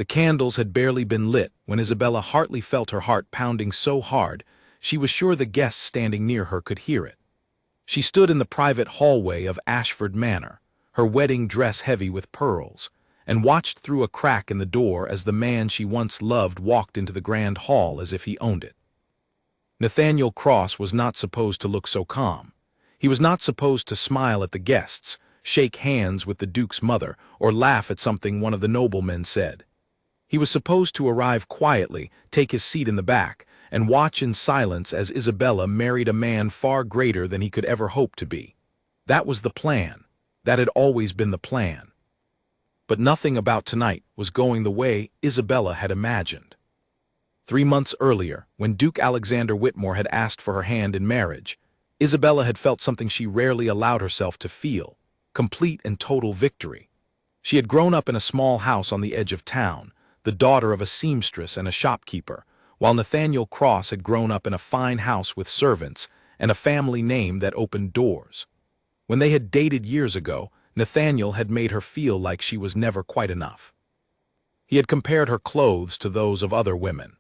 The candles had barely been lit when Isabella Hartley felt her heart pounding so hard she was sure the guests standing near her could hear it. She stood in the private hallway of Ashford Manor, her wedding dress heavy with pearls, and watched through a crack in the door as the man she once loved walked into the grand hall as if he owned it. Nathaniel Cross was not supposed to look so calm. He was not supposed to smile at the guests, shake hands with the Duke's mother, or laugh at something one of the noblemen said. He was supposed to arrive quietly, take his seat in the back, and watch in silence as Isabella married a man far greater than he could ever hope to be. That was the plan. That had always been the plan. But nothing about tonight was going the way Isabella had imagined. 3 months earlier, when Duke Alexander Whitmore had asked for her hand in marriage, Isabella had felt something she rarely allowed herself to feel: complete and total victory. She had grown up in a small house on the edge of town, the daughter of a seamstress and a shopkeeper, while Nathaniel Cross had grown up in a fine house with servants and a family name that opened doors. When they had dated years ago, Nathaniel had made her feel like she was never quite enough. He had compared her clothes to those of other women.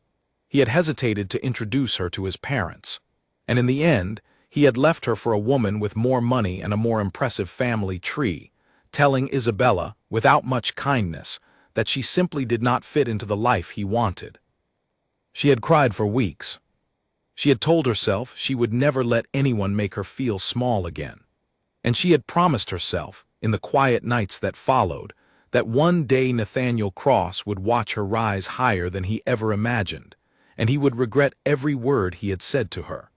He had hesitated to introduce her to his parents. And in the end, he had left her for a woman with more money and a more impressive family tree, telling Isabella, without much kindness, that she simply did not fit into the life he wanted. She had cried for weeks. She had told herself she would never let anyone make her feel small again. And she had promised herself, in the quiet nights that followed, that one day Nathaniel Cross would watch her rise higher than he ever imagined, and he would regret every word he had said to her.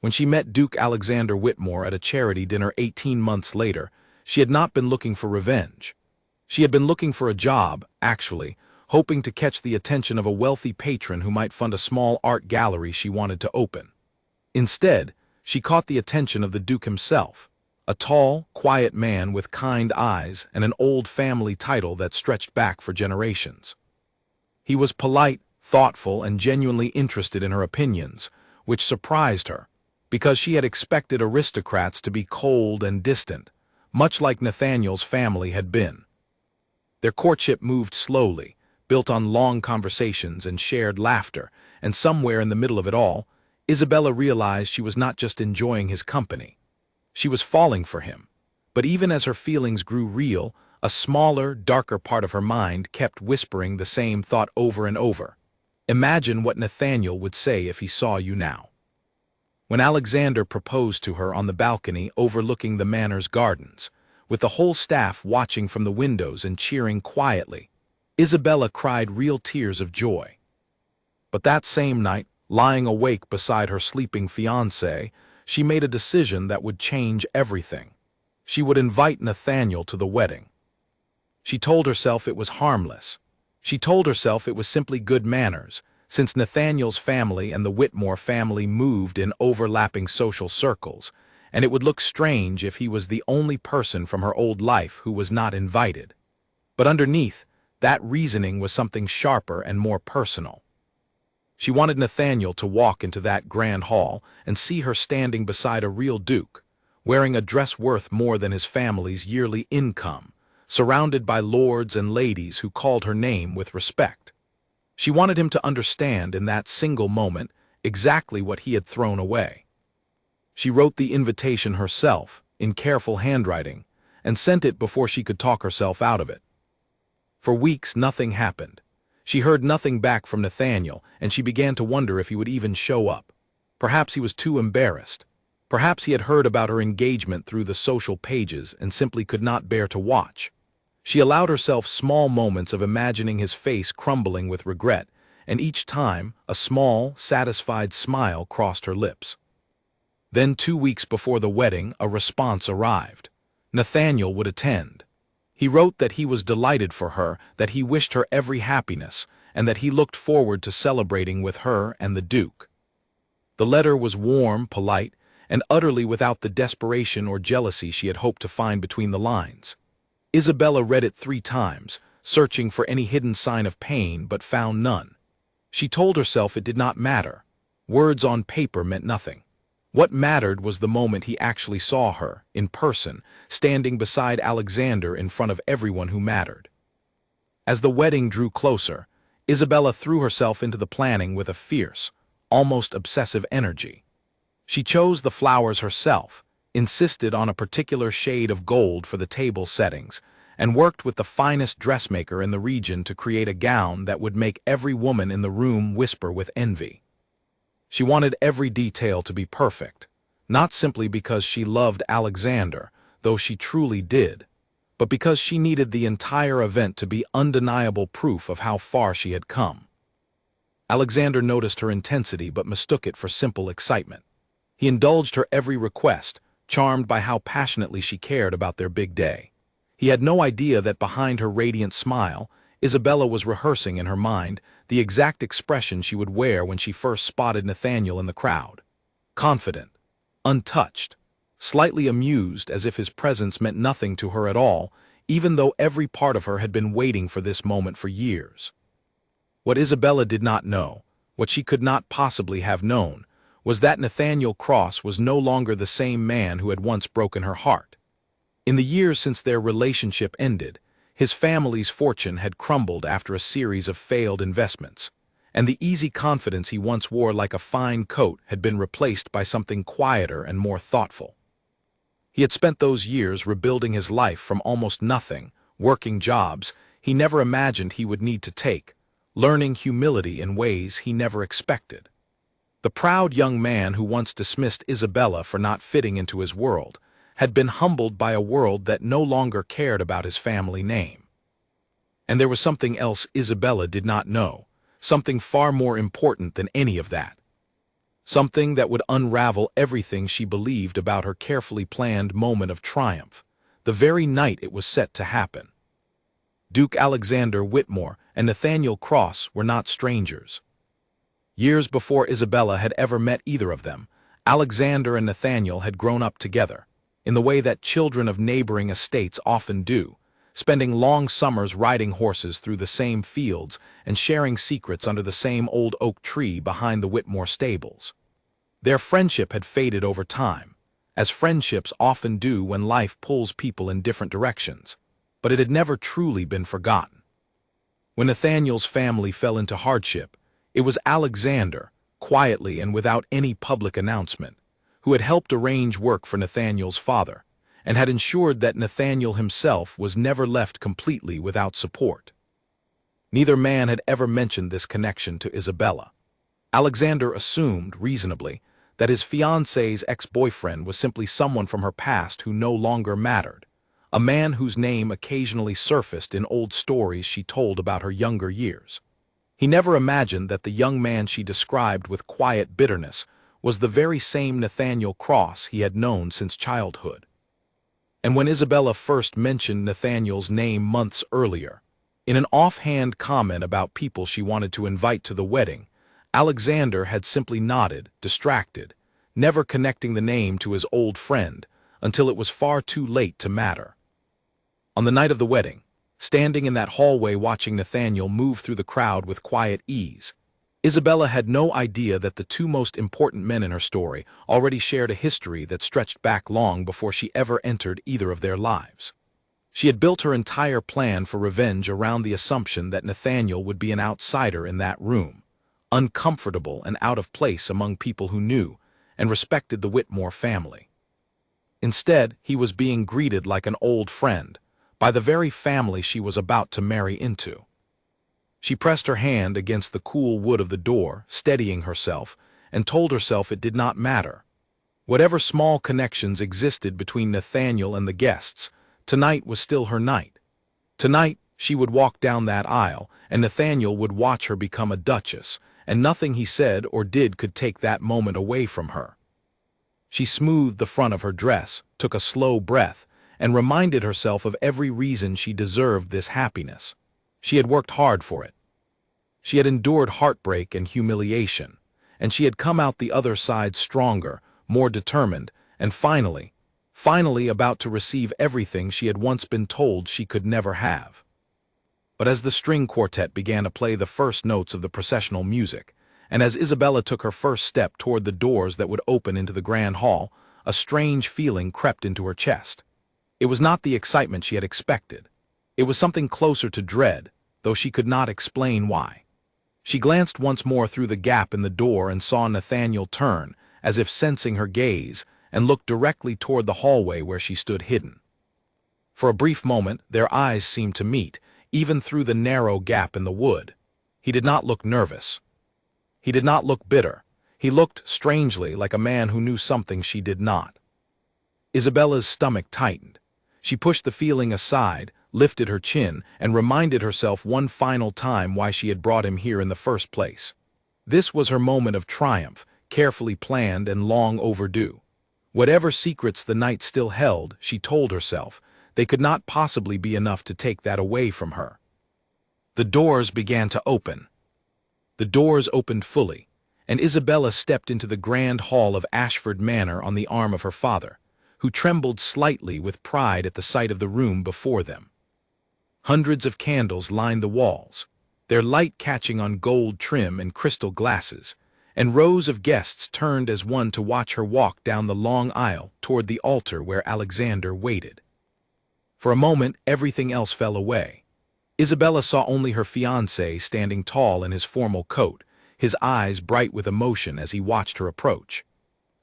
When she met Duke Alexander Whitmore at a charity dinner 18 months later, she had not been looking for revenge. She had been looking for a job, actually, hoping to catch the attention of a wealthy patron who might fund a small art gallery she wanted to open. Instead, she caught the attention of the Duke himself, a tall, quiet man with kind eyes and an old family title that stretched back for generations. He was polite, thoughtful, and genuinely interested in her opinions, which surprised her, because she had expected aristocrats to be cold and distant, much like Nathaniel's family had been. Their courtship moved slowly, built on long conversations and shared laughter, and somewhere in the middle of it all, Isabella realized she was not just enjoying his company. She was falling for him. But even as her feelings grew real, a smaller, darker part of her mind kept whispering the same thought over and over. Imagine what Nathaniel would say if he saw you now. When Alexander proposed to her on the balcony overlooking the manor's gardens, with the whole staff watching from the windows and cheering quietly, Isabella cried real tears of joy. But that same night, lying awake beside her sleeping fiancé, she made a decision that would change everything. She would invite Nathaniel to the wedding. She told herself it was harmless. She told herself it was simply good manners, since Nathaniel's family and the Whitmore family moved in overlapping social circles, and it would look strange if he was the only person from her old life who was not invited. But underneath, that reasoning was something sharper and more personal. She wanted Nathaniel to walk into that grand hall and see her standing beside a real duke, wearing a dress worth more than his family's yearly income, surrounded by lords and ladies who called her name with respect. She wanted him to understand in that single moment exactly what he had thrown away. She wrote the invitation herself, in careful handwriting, and sent it before she could talk herself out of it. For weeks nothing happened. She heard nothing back from Nathaniel, and she began to wonder if he would even show up. Perhaps he was too embarrassed. Perhaps he had heard about her engagement through the social pages and simply could not bear to watch. She allowed herself small moments of imagining his face crumbling with regret, and each time a small, satisfied smile crossed her lips. Then 2 weeks before the wedding, a response arrived. Nathaniel would attend. He wrote that he was delighted for her, that he wished her every happiness, and that he looked forward to celebrating with her and the Duke. The letter was warm, polite, and utterly without the desperation or jealousy she had hoped to find between the lines. Isabella read it 3 times, searching for any hidden sign of pain, but found none. She told herself it did not matter. Words on paper meant nothing. What mattered was the moment he actually saw her, in person, standing beside Alexander in front of everyone who mattered. As the wedding drew closer, Isabella threw herself into the planning with a fierce, almost obsessive energy. She chose the flowers herself, insisted on a particular shade of gold for the table settings, and worked with the finest dressmaker in the region to create a gown that would make every woman in the room whisper with envy. She wanted every detail to be perfect, not simply because she loved Alexander, though she truly did, but because she needed the entire event to be undeniable proof of how far she had come. Alexander noticed her intensity but mistook it for simple excitement. He indulged her every request, charmed by how passionately she cared about their big day. He had no idea that behind her radiant smile, Isabella was rehearsing in her mind the exact expression she would wear when she first spotted Nathaniel in the crowd. Confident, untouched, slightly amused as if his presence meant nothing to her at all, even though every part of her had been waiting for this moment for years. What Isabella did not know, what she could not possibly have known, was that Nathaniel Cross was no longer the same man who had once broken her heart. In the years since their relationship ended, his family's fortune had crumbled after a series of failed investments, and the easy confidence he once wore like a fine coat had been replaced by something quieter and more thoughtful. He had spent those years rebuilding his life from almost nothing, working jobs he never imagined he would need to take, learning humility in ways he never expected. The proud young man who once dismissed Isabella for not fitting into his world had been humbled by a world that no longer cared about his family name. And there was something else Isabella did not know, something far more important than any of that. Something that would unravel everything she believed about her carefully planned moment of triumph, the very night it was set to happen. Duke Alexander Whitmore and Nathaniel Cross were not strangers. Years before Isabella had ever met either of them, Alexander and Nathaniel had grown up together, in the way that children of neighboring estates often do, spending long summers riding horses through the same fields and sharing secrets under the same old oak tree behind the Whitmore stables. Their friendship had faded over time, as friendships often do when life pulls people in different directions, but it had never truly been forgotten. When Nathaniel's family fell into hardship, it was Alexander, quietly and without any public announcement, who had helped arrange work for Nathaniel's father, and had ensured that Nathaniel himself was never left completely without support. Neither man had ever mentioned this connection to Isabella. Alexander assumed, reasonably, that his fiancée's ex-boyfriend was simply someone from her past who no longer mattered, a man whose name occasionally surfaced in old stories she told about her younger years. He never imagined that the young man she described with quiet bitterness was the very same Nathaniel Cross he had known since childhood. And when Isabella first mentioned Nathaniel's name months earlier, in an offhand comment about people she wanted to invite to the wedding, Alexander had simply nodded, distracted, never connecting the name to his old friend until it was far too late to matter. On the night of the wedding, standing in that hallway watching Nathaniel move through the crowd with quiet ease, Isabella had no idea that the two most important men in her story already shared a history that stretched back long before she ever entered either of their lives. She had built her entire plan for revenge around the assumption that Nathaniel would be an outsider in that room, uncomfortable and out of place among people who knew and respected the Whitmore family. Instead, he was being greeted like an old friend by the very family she was about to marry into. She pressed her hand against the cool wood of the door, steadying herself, and told herself it did not matter. Whatever small connections existed between Nathaniel and the guests, tonight was still her night. Tonight, she would walk down that aisle, and Nathaniel would watch her become a duchess, and nothing he said or did could take that moment away from her. She smoothed the front of her dress, took a slow breath, and reminded herself of every reason she deserved this happiness. She had worked hard for it. She had endured heartbreak and humiliation, and she had come out the other side stronger, more determined, and finally about to receive everything she had once been told she could never have. But as the string quartet began to play the first notes of the processional music, and as Isabella took her first step toward the doors that would open into the grand hall, a strange feeling crept into her chest. It was not the excitement she had expected. It was something closer to dread, though she could not explain why. She glanced once more through the gap in the door and saw Nathaniel turn, as if sensing her gaze, and looked directly toward the hallway where she stood hidden. For a brief moment, their eyes seemed to meet, even through the narrow gap in the wood. He did not look nervous. He did not look bitter. He looked, strangely, like a man who knew something she did not. Isabella's stomach tightened. She pushed the feeling aside, lifted her chin, and reminded herself one final time why she had brought him here in the first place. This was her moment of triumph, carefully planned and long overdue. Whatever secrets the night still held, she told herself, they could not possibly be enough to take that away from her. The doors began to open. The doors opened fully, and Isabella stepped into the grand hall of Ashford Manor on the arm of her father, who trembled slightly with pride at the sight of the room before them. Hundreds of candles lined the walls, their light catching on gold trim and crystal glasses, and rows of guests turned as one to watch her walk down the long aisle toward the altar where Alexander waited. For a moment, everything else fell away. Isabella saw only her fiancé standing tall in his formal coat, his eyes bright with emotion as he watched her approach.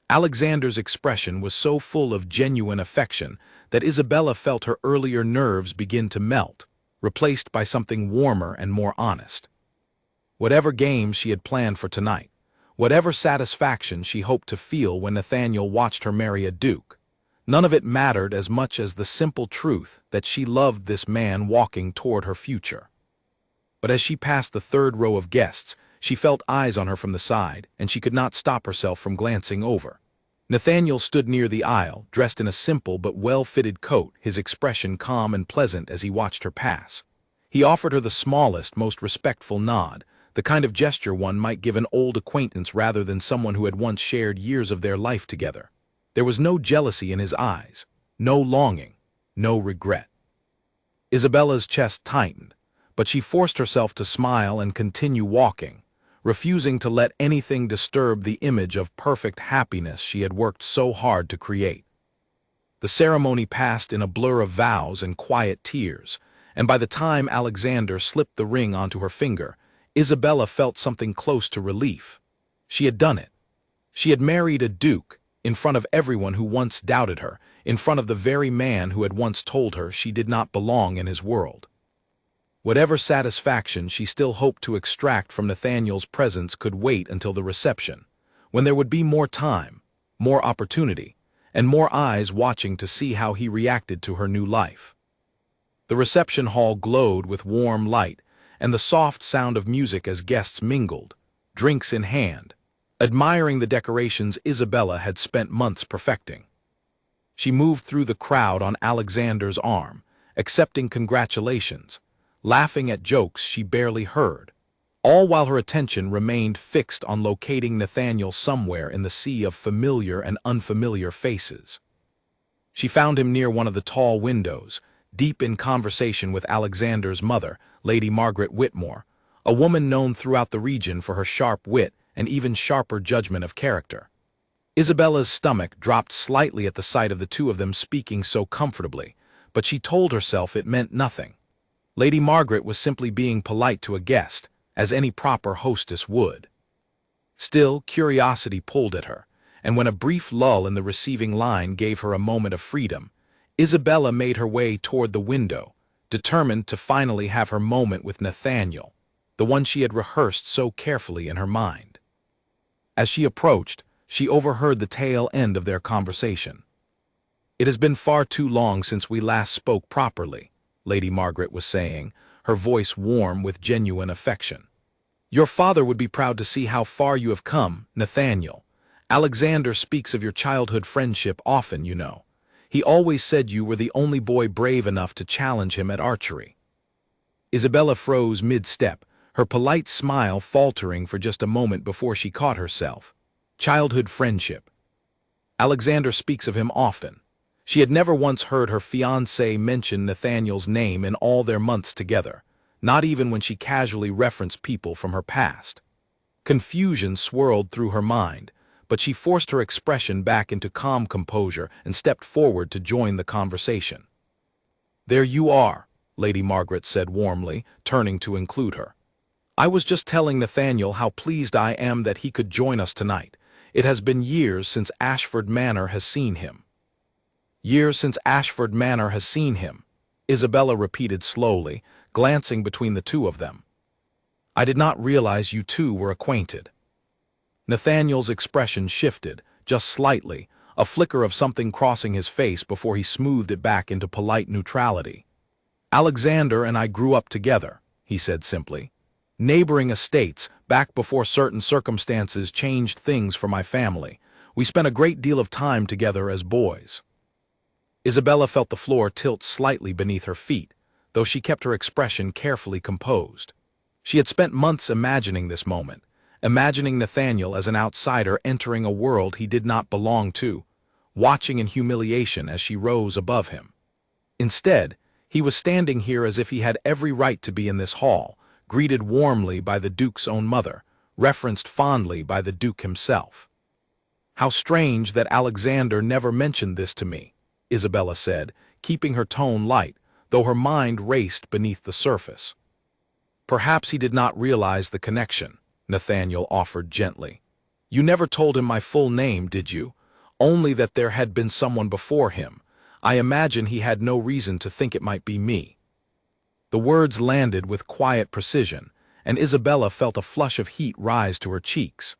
Alexander's expression was so full of genuine affection that Isabella felt her earlier nerves begin to melt, replaced by something warmer and more honest. Whatever games she had planned for tonight, whatever satisfaction she hoped to feel when Nathaniel watched her marry a duke, none of it mattered as much as the simple truth that she loved this man walking toward her future. But as she passed the third row of guests, she felt eyes on her from the side, and she could not stop herself from glancing over. Nathaniel stood near the aisle, dressed in a simple but well-fitted coat, his expression calm and pleasant as he watched her pass. He offered her the smallest, most respectful nod, the kind of gesture one might give an old acquaintance rather than someone who had once shared years of their life together. There was no jealousy in his eyes, no longing, no regret. Isabella's chest tightened, but she forced herself to smile and continue walking, refusing to let anything disturb the image of perfect happiness she had worked so hard to create. The ceremony passed in a blur of vows and quiet tears, and by the time Alexander slipped the ring onto her finger, Isabella felt something close to relief. She had done it. She had married a duke, in front of everyone who once doubted her, in front of the very man who had once told her she did not belong in his world. Whatever satisfaction she still hoped to extract from Nathaniel's presence could wait until the reception, when there would be more time, more opportunity, and more eyes watching to see how he reacted to her new life. The reception hall glowed with warm light and the soft sound of music as guests mingled, drinks in hand, admiring the decorations Isabella had spent months perfecting. She moved through the crowd on Alexander's arm, accepting congratulations, laughing at jokes she barely heard, all while her attention remained fixed on locating Nathaniel somewhere in the sea of familiar and unfamiliar faces. She found him near one of the tall windows, deep in conversation with Alexander's mother, Lady Margaret Whitmore, a woman known throughout the region for her sharp wit and even sharper judgment of character. Isabella's stomach dropped slightly at the sight of the two of them speaking so comfortably, but she told herself it meant nothing. Lady Margaret was simply being polite to a guest, as any proper hostess would. Still, curiosity pulled at her, and when a brief lull in the receiving line gave her a moment of freedom, Isabella made her way toward the window, determined to finally have her moment with Nathaniel, the one she had rehearsed so carefully in her mind. As she approached, she overheard the tail end of their conversation. "It has been far too long since we last spoke properly," Lady Margaret was saying, her voice warm with genuine affection. "Your father would be proud to see how far you have come, Nathaniel. Alexander speaks of your childhood friendship often, you know. He always said you were the only boy brave enough to challenge him at archery." Isabella froze mid-step, her polite smile faltering for just a moment before she caught herself. Childhood friendship. Alexander speaks of him often. She had never once heard her fiancé mention Nathaniel's name in all their months together, not even when she casually referenced people from her past. Confusion swirled through her mind, but she forced her expression back into calm composure and stepped forward to join the conversation. "There you are," Lady Margaret said warmly, turning to include her. "I was just telling Nathaniel how pleased I am that he could join us tonight. It has been years since Ashford Manor has seen him." "Years since Ashford Manor has seen him," Isabella repeated slowly, glancing between the two of them. "I did not realize you two were acquainted." Nathaniel's expression shifted, just slightly, a flicker of something crossing his face before he smoothed it back into polite neutrality. "Alexander and I grew up together," he said simply. "Neighboring estates, back before certain circumstances changed things for my family. We spent a great deal of time together as boys." Isabella felt the floor tilt slightly beneath her feet, though she kept her expression carefully composed. She had spent months imagining this moment, imagining Nathaniel as an outsider entering a world he did not belong to, watching in humiliation as she rose above him. Instead, he was standing here as if he had every right to be in this hall, greeted warmly by the Duke's own mother, referenced fondly by the Duke himself. "How strange that Alexander never mentioned this to me," Isabella said, keeping her tone light, though her mind raced beneath the surface. "Perhaps he did not realize the connection," Nathaniel offered gently. "You never told him my full name, did you? Only that there had been someone before him. I imagine he had no reason to think it might be me." The words landed with quiet precision, and Isabella felt a flush of heat rise to her cheeks.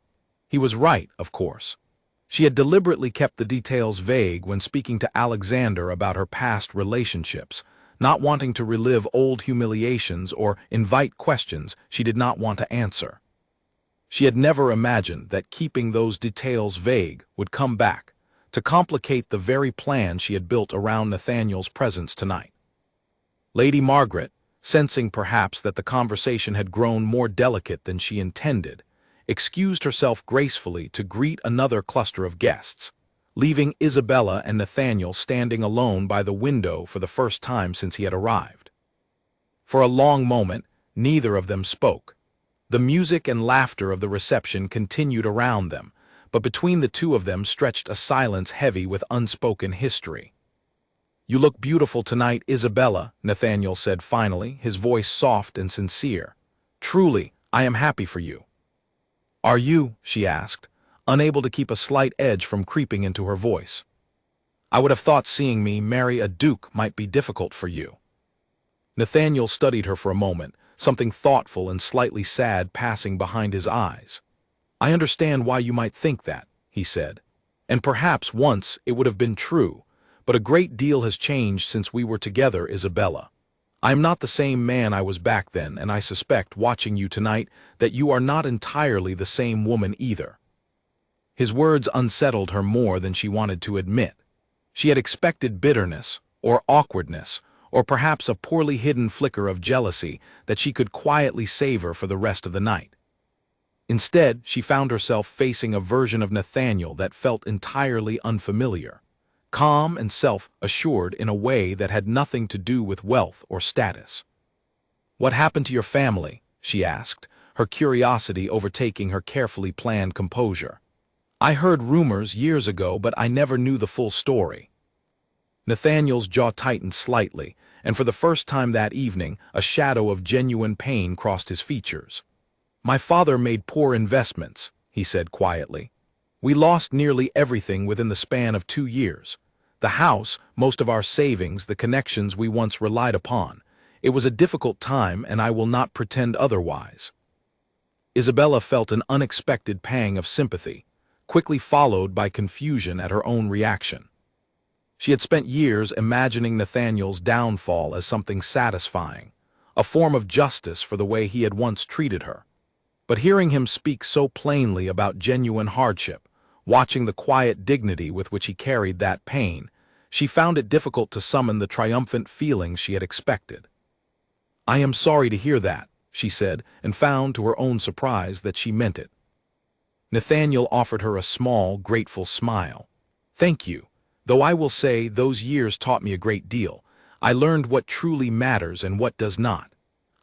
He was right, of course. She had deliberately kept the details vague when speaking to Alexander about her past relationships, not wanting to relive old humiliations or invite questions she did not want to answer. She had never imagined that keeping those details vague would come back, to complicate the very plan she had built around Nathaniel's presence tonight. Lady Margaret, sensing perhaps that the conversation had grown more delicate than she intended, excused herself gracefully to greet another cluster of guests, leaving Isabella and Nathaniel standing alone by the window for the first time since he had arrived. For a long moment, neither of them spoke. The music and laughter of the reception continued around them, but between the two of them stretched a silence heavy with unspoken history. "You look beautiful tonight, Isabella," Nathaniel said finally, his voice soft and sincere. "Truly, I am happy for you." "Are you?" she asked, unable to keep a slight edge from creeping into her voice. "I would have thought seeing me marry a duke might be difficult for you." Nathaniel studied her for a moment, something thoughtful and slightly sad passing behind his eyes. "I understand why you might think that," he said. "And perhaps once it would have been true, but a great deal has changed since we were together, Isabella. I am not the same man I was back then, and I suspect, watching you tonight, that you are not entirely the same woman either." His words unsettled her more than she wanted to admit. She had expected bitterness, or awkwardness, or perhaps a poorly hidden flicker of jealousy that she could quietly savor for the rest of the night. Instead, she found herself facing a version of Nathaniel that felt entirely unfamiliar, calm and self-assured in a way that had nothing to do with wealth or status. "What happened to your family?" she asked, her curiosity overtaking her carefully planned composure. "I heard rumors years ago, but I never knew the full story." Nathaniel's jaw tightened slightly, and for the first time that evening, a shadow of genuine pain crossed his features. "My father made poor investments," he said quietly. "We lost nearly everything within the span of 2 years. The house, most of our savings, the connections we once relied upon. It was a difficult time, and I will not pretend otherwise." Isabella felt an unexpected pang of sympathy, quickly followed by confusion at her own reaction. She had spent years imagining Nathaniel's downfall as something satisfying, a form of justice for the way he had once treated her. But hearing him speak so plainly about genuine hardship, watching the quiet dignity with which he carried that pain, she found it difficult to summon the triumphant feelings she had expected. "I am sorry to hear that," she said, and found to her own surprise that she meant it. Nathaniel offered her a small, grateful smile. "Thank you. Though I will say those years taught me a great deal. I learned what truly matters and what does not.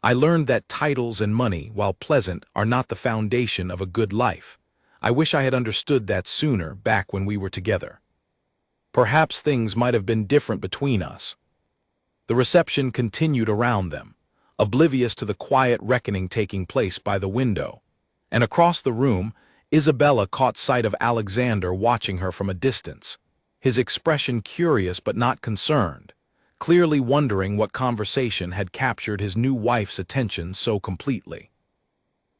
I learned that titles and money, while pleasant, are not the foundation of a good life. I wish I had understood that sooner, back when we were together. Perhaps things might have been different between us." The reception continued around them, oblivious to the quiet reckoning taking place by the window. And across the room, Isabella caught sight of Alexander watching her from a distance, his expression curious but not concerned, clearly wondering what conversation had captured his new wife's attention so completely.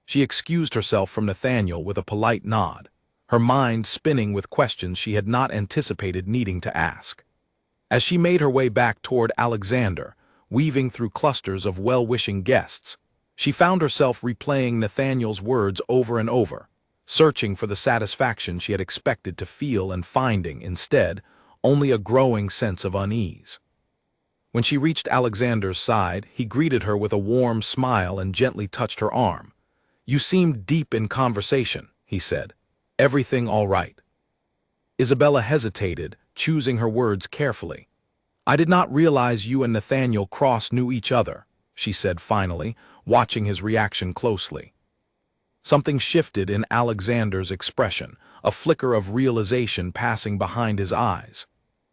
She excused herself from Nathaniel with a polite nod, her mind spinning with questions she had not anticipated needing to ask. As she made her way back toward Alexander, weaving through clusters of well-wishing guests, she found herself replaying Nathaniel's words over and over, searching for the satisfaction she had expected to feel and finding, instead, only a growing sense of unease. When she reached Alexander's side, he greeted her with a warm smile and gently touched her arm. "You seemed deep in conversation," he said. "Everything all right?" Isabella hesitated, choosing her words carefully. "I did not realize you and Nathaniel Cross knew each other," she said finally, watching his reaction closely. Something shifted in Alexander's expression, a flicker of realization passing behind his eyes.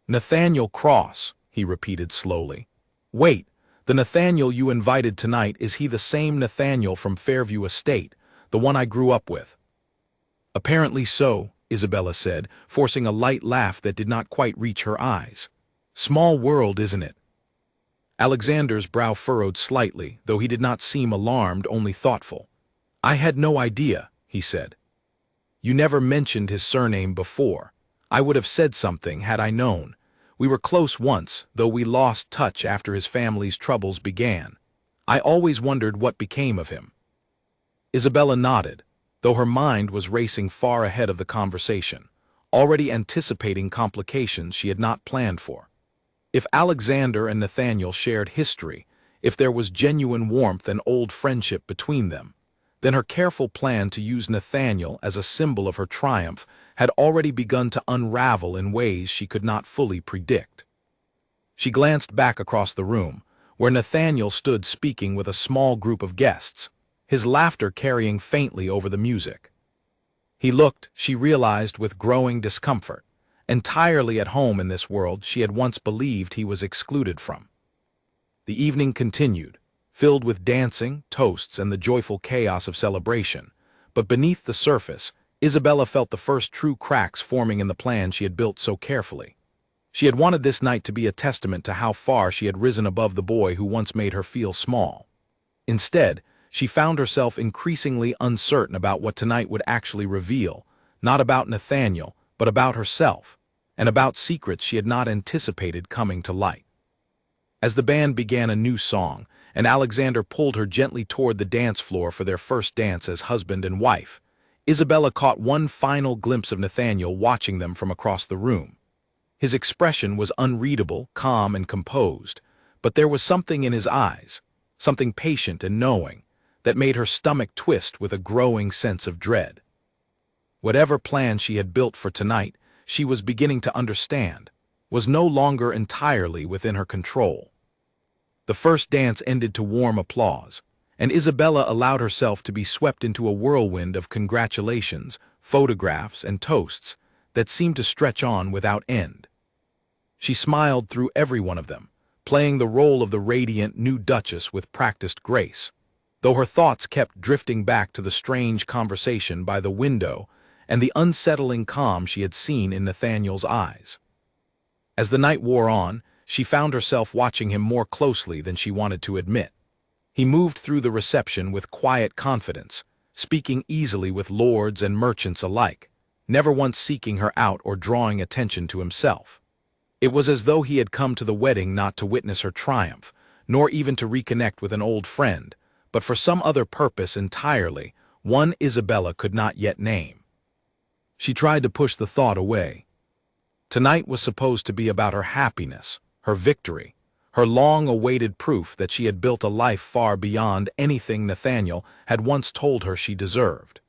"Nathaniel Cross," he repeated slowly. "Wait, the Nathaniel you invited tonight, is he the same Nathaniel from Fairview Estate, the one I grew up with?" "Apparently so," Isabella said, forcing a light laugh that did not quite reach her eyes. "Small world, isn't it?" Alexander's brow furrowed slightly, though he did not seem alarmed, only thoughtful. "I had no idea," he said. "You never mentioned his surname before. I would have said something had I known. We were close once, though we lost touch after his family's troubles began. I always wondered what became of him." Isabella nodded, though her mind was racing far ahead of the conversation, already anticipating complications she had not planned for. If Alexander and Nathaniel shared history, if there was genuine warmth and old friendship between them, then her careful plan to use Nathaniel as a symbol of her triumph had already begun to unravel in ways she could not fully predict. She glanced back across the room, where Nathaniel stood speaking with a small group of guests, his laughter carrying faintly over the music. He looked, she realized with growing discomfort, entirely at home in this world she had once believed he was excluded from. The evening continued, filled with dancing, toasts, and the joyful chaos of celebration, but beneath the surface, Isabella felt the first true cracks forming in the plan she had built so carefully. She had wanted this night to be a testament to how far she had risen above the boy who once made her feel small. Instead, she found herself increasingly uncertain about what tonight would actually reveal, not about Nathaniel, but about herself, and about secrets she had not anticipated coming to light. As the band began a new song, and Alexander pulled her gently toward the dance floor for their first dance as husband and wife, Isabella caught one final glimpse of Nathaniel watching them from across the room. His expression was unreadable, calm, and composed, but there was something in his eyes, something patient and knowing, that made her stomach twist with a growing sense of dread. Whatever plan she had built for tonight, she was beginning to understand, was no longer entirely within her control. The first dance ended to warm applause, and Isabella allowed herself to be swept into a whirlwind of congratulations, photographs, and toasts that seemed to stretch on without end. She smiled through every one of them, playing the role of the radiant new duchess with practiced grace, though her thoughts kept drifting back to the strange conversation by the window and the unsettling calm she had seen in Nathaniel's eyes. As the night wore on, she found herself watching him more closely than she wanted to admit. He moved through the reception with quiet confidence, speaking easily with lords and merchants alike, never once seeking her out or drawing attention to himself. It was as though he had come to the wedding not to witness her triumph, nor even to reconnect with an old friend, but for some other purpose entirely, one Isabella could not yet name. She tried to push the thought away. Tonight was supposed to be about her happiness, her victory, her long-awaited proof that she had built a life far beyond anything Nathaniel had once told her she deserved.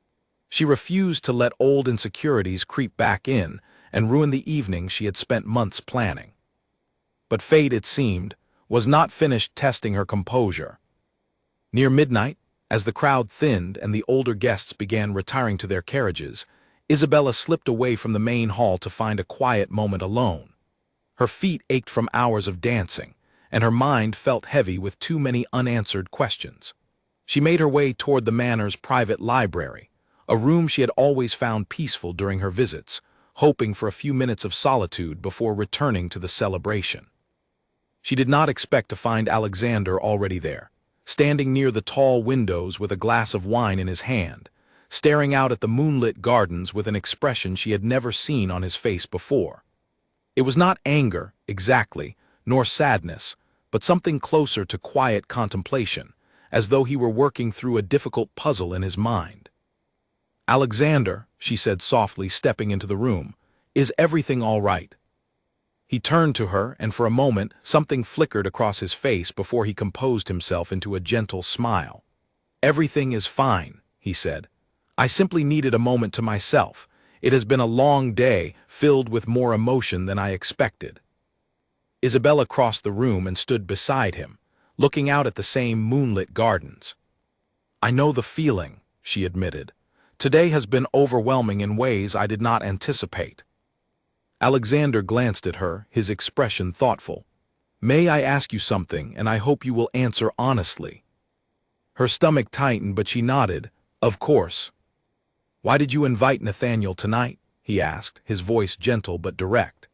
She refused to let old insecurities creep back in and ruin the evening she had spent months planning. But fate, it seemed, was not finished testing her composure. Near midnight, as the crowd thinned and the older guests began retiring to their carriages, Isabella slipped away from the main hall to find a quiet moment alone. Her feet ached from hours of dancing, and her mind felt heavy with too many unanswered questions. She made her way toward the manor's private library, a room she had always found peaceful during her visits, hoping for a few minutes of solitude before returning to the celebration. She did not expect to find Alexander already there, standing near the tall windows with a glass of wine in his hand, staring out at the moonlit gardens with an expression she had never seen on his face before. It was not anger, exactly, nor sadness, but something closer to quiet contemplation, as though he were working through a difficult puzzle in his mind. "Alexander," she said softly, stepping into the room, "is everything all right?" He turned to her, and for a moment something flickered across his face before he composed himself into a gentle smile. "Everything is fine," he said. "I simply needed a moment to myself. It has been a long day, filled with more emotion than I expected." Isabella crossed the room and stood beside him, looking out at the same moonlit gardens. "I know the feeling," she admitted. "Today has been overwhelming in ways I did not anticipate." Alexander glanced at her, his expression thoughtful. "May I ask you something, and I hope you will answer honestly?" Her stomach tightened, but she nodded. "Of course." "Why did you invite Nathaniel tonight?" he asked, his voice gentle but direct.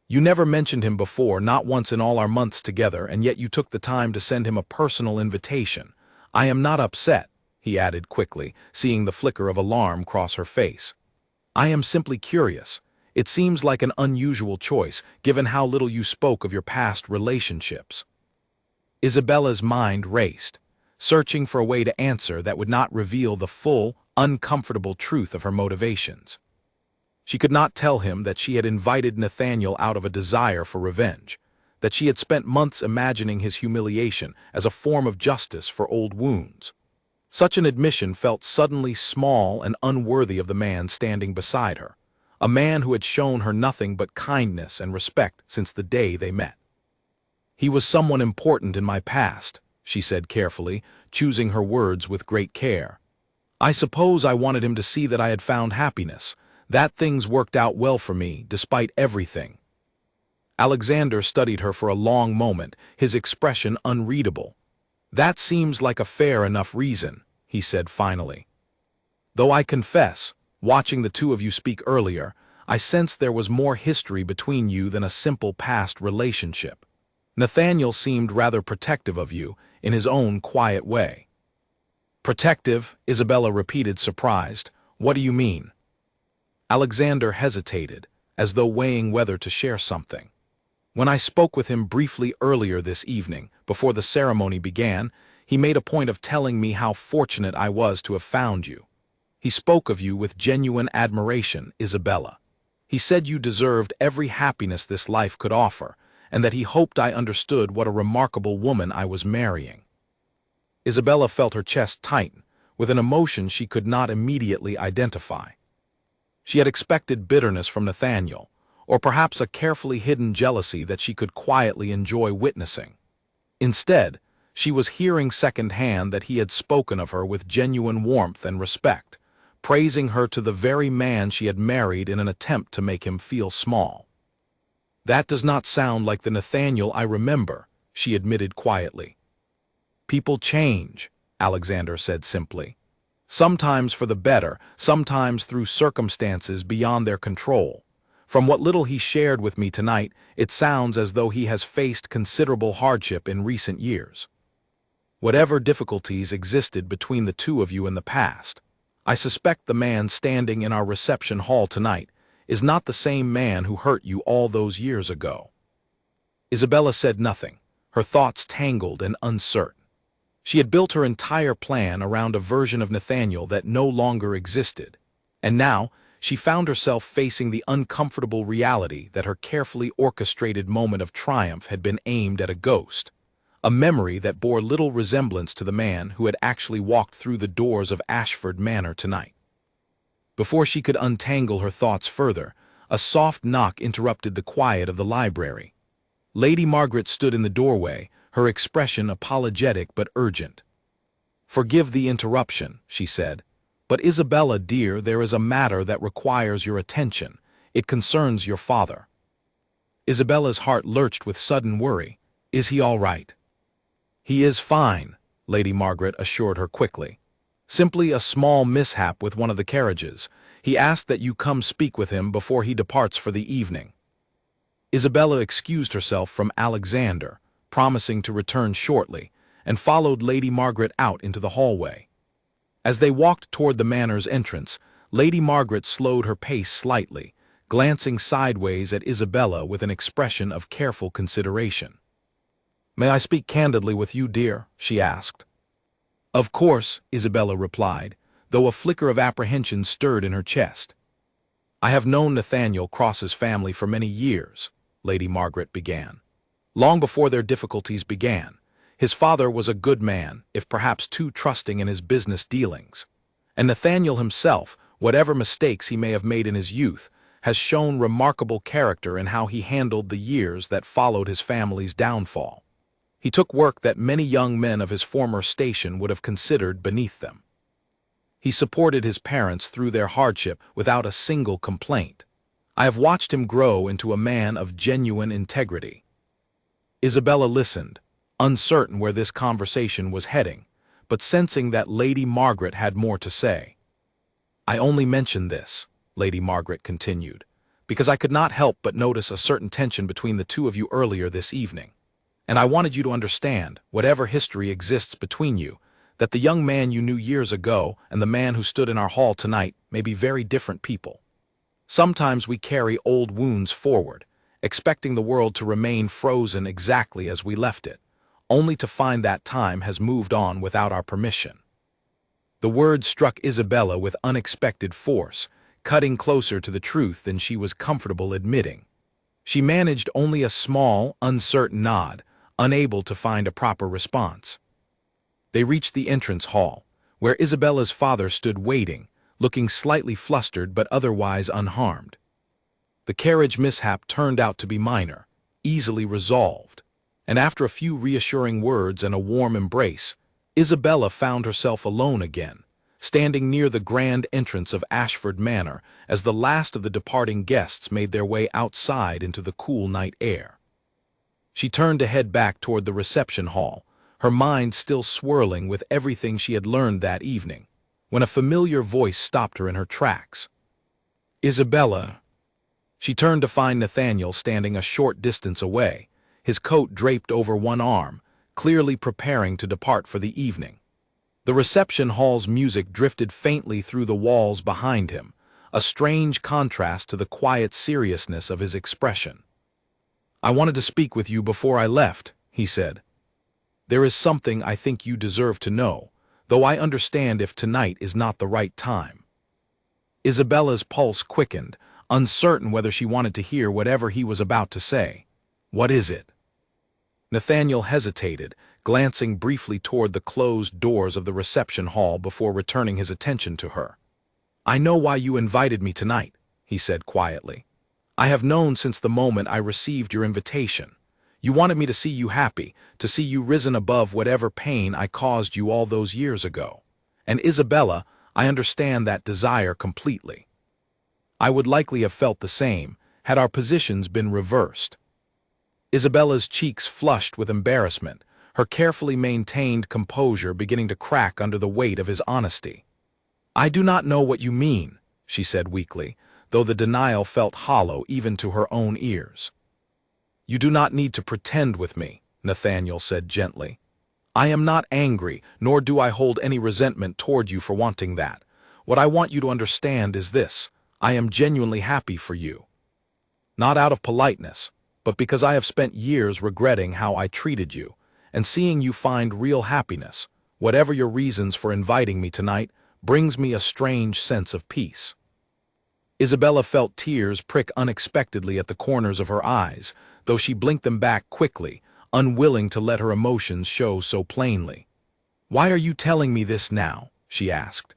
"You never mentioned him before, not once in all our months together, and yet you took the time to send him a personal invitation. I am not upset," he added quickly, seeing the flicker of alarm cross her face. "I am simply curious. It seems like an unusual choice, given how little you spoke of your past relationships." Isabella's mind raced, searching for a way to answer that would not reveal the full, uncomfortable truth of her motivations. She could not tell him that she had invited Nathaniel out of a desire for revenge, that she had spent months imagining his humiliation as a form of justice for old wounds. Such an admission felt suddenly small and unworthy of the man standing beside her, a man who had shown her nothing but kindness and respect since the day they met. "He was someone important in my past," she said carefully, choosing her words with great care. "I suppose I wanted him to see that I had found happiness, that things worked out well for me, despite everything." Alexander studied her for a long moment, his expression unreadable. "That seems like a fair enough reason," he said finally. "Though I confess, watching the two of you speak earlier, I sensed there was more history between you than a simple past relationship. Nathaniel seemed rather protective of you, in his own quiet way." "Protective?" Isabella repeated, surprised. "What do you mean?" Alexander hesitated, as though weighing whether to share something. "When I spoke with him briefly earlier this evening, before the ceremony began, he made a point of telling me how fortunate I was to have found you. He spoke of you with genuine admiration, Isabella. He said you deserved every happiness this life could offer, and that he hoped I understood what a remarkable woman I was marrying." Isabella felt her chest tighten, with an emotion she could not immediately identify. She had expected bitterness from Nathaniel, or perhaps a carefully hidden jealousy that she could quietly enjoy witnessing. Instead, she was hearing secondhand that he had spoken of her with genuine warmth and respect, praising her to the very man she had married in an attempt to make him feel small. "That does not sound like the Nathaniel I remember," she admitted quietly. "People change," Alexander said simply. "Sometimes for the better, sometimes through circumstances beyond their control. From what little he shared with me tonight, it sounds as though he has faced considerable hardship in recent years. Whatever difficulties existed between the two of you in the past, I suspect the man standing in our reception hall tonight is not the same man who hurt you all those years ago." Isabella said nothing, her thoughts tangled and uncertain. She had built her entire plan around a version of Nathaniel that no longer existed, and now she found herself facing the uncomfortable reality that her carefully orchestrated moment of triumph had been aimed at a ghost, a memory that bore little resemblance to the man who had actually walked through the doors of Ashford Manor tonight. Before she could untangle her thoughts further, a soft knock interrupted the quiet of the library. Lady Margaret stood in the doorway, her expression apologetic but urgent. "Forgive the interruption," she said, "but Isabella, dear, there is a matter that requires your attention. It concerns your father." Isabella's heart lurched with sudden worry. Is he all right? He is fine, Lady Margaret assured her quickly. Simply a small mishap with one of the carriages. He asked that you come speak with him before he departs for the evening. Isabella excused herself from Alexander, promising to return shortly, and followed Lady Margaret out into the hallway. As they walked toward the manor's entrance, Lady Margaret slowed her pace slightly, glancing sideways at Isabella with an expression of careful consideration. "May I speak candidly with you, dear?" she asked. "Of course," Isabella replied, though a flicker of apprehension stirred in her chest. "I have known Nathaniel Cross's family for many years," Lady Margaret began. "Long before their difficulties began. His father was a good man, if perhaps too trusting in his business dealings. And Nathaniel himself, whatever mistakes he may have made in his youth, has shown remarkable character in how he handled the years that followed his family's downfall. He took work that many young men of his former station would have considered beneath them. He supported his parents through their hardship without a single complaint. I have watched him grow into a man of genuine integrity." Isabella listened, uncertain where this conversation was heading, but sensing that Lady Margaret had more to say. "I only mention this," Lady Margaret continued, "because I could not help but notice a certain tension between the two of you earlier this evening. And I wanted you to understand, whatever history exists between you, that the young man you knew years ago and the man who stood in our hall tonight may be very different people. Sometimes we carry old wounds forward, expecting the world to remain frozen exactly as we left it, only to find that time has moved on without our permission." The word struck Isabella with unexpected force, cutting closer to the truth than she was comfortable admitting. She managed only a small, uncertain nod, unable to find a proper response. They reached the entrance hall, where Isabella's father stood waiting, looking slightly flustered but otherwise unharmed. The carriage mishap turned out to be minor, easily resolved, and after a few reassuring words and a warm embrace, Isabella found herself alone again, standing near the grand entrance of Ashford Manor as the last of the departing guests made their way outside into the cool night air. She turned to head back toward the reception hall, her mind still swirling with everything she had learned that evening, when a familiar voice stopped her in her tracks. "Isabella." She turned to find Nathaniel standing a short distance away, his coat draped over one arm, clearly preparing to depart for the evening. The reception hall's music drifted faintly through the walls behind him, a strange contrast to the quiet seriousness of his expression. "I wanted to speak with you before I left," he said. "There is something I think you deserve to know, though I understand if tonight is not the right time." Isabella's pulse quickened, uncertain whether she wanted to hear whatever he was about to say. "What is it?" Nathaniel hesitated, glancing briefly toward the closed doors of the reception hall before returning his attention to her. "I know why you invited me tonight," he said quietly. "I have known since the moment I received your invitation. You wanted me to see you happy, to see you risen above whatever pain I caused you all those years ago. And Isabella, I understand that desire completely. I would likely have felt the same, had our positions been reversed." Isabella's cheeks flushed with embarrassment, her carefully maintained composure beginning to crack under the weight of his honesty. "I do not know what you mean," she said weakly, though the denial felt hollow even to her own ears. "You do not need to pretend with me," Nathaniel said gently. "I am not angry, nor do I hold any resentment toward you for wanting that. What I want you to understand is this: I am genuinely happy for you. Not out of politeness, but because I have spent years regretting how I treated you, and seeing you find real happiness, whatever your reasons for inviting me tonight, brings me a strange sense of peace." Isabella felt tears prick unexpectedly at the corners of her eyes, though she blinked them back quickly, unwilling to let her emotions show so plainly. "Why are you telling me this now?" she asked.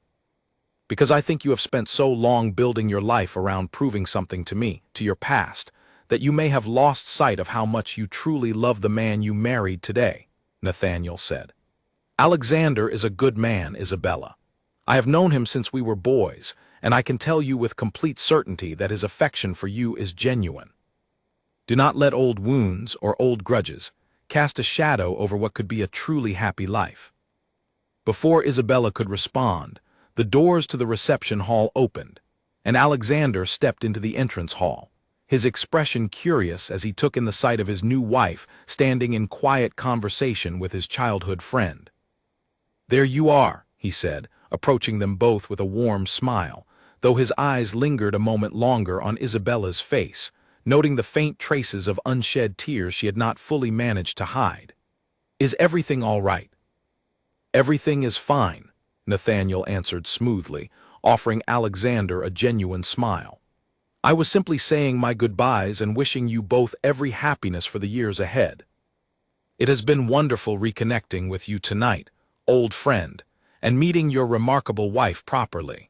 "Because I think you have spent so long building your life around proving something to me, to your past, that you may have lost sight of how much you truly love the man you married today," Nathaniel said. "Alexander is a good man, Isabella. I have known him since we were boys, and I can tell you with complete certainty that his affection for you is genuine. Do not let old wounds or old grudges cast a shadow over what could be a truly happy life. Before Isabella could respond, the doors to the reception hall opened, and Alexander stepped into the entrance hall, his expression curious as he took in the sight of his new wife standing in quiet conversation with his childhood friend. "There you are," he said, approaching them both with a warm smile, though his eyes lingered a moment longer on Isabella's face, noting the faint traces of unshed tears she had not fully managed to hide. "Is everything all right?" "Everything is fine," Nathaniel answered smoothly, offering Alexander a genuine smile. "I was simply saying my goodbyes and wishing you both every happiness for the years ahead. It has been wonderful reconnecting with you tonight, old friend, and meeting your remarkable wife properly."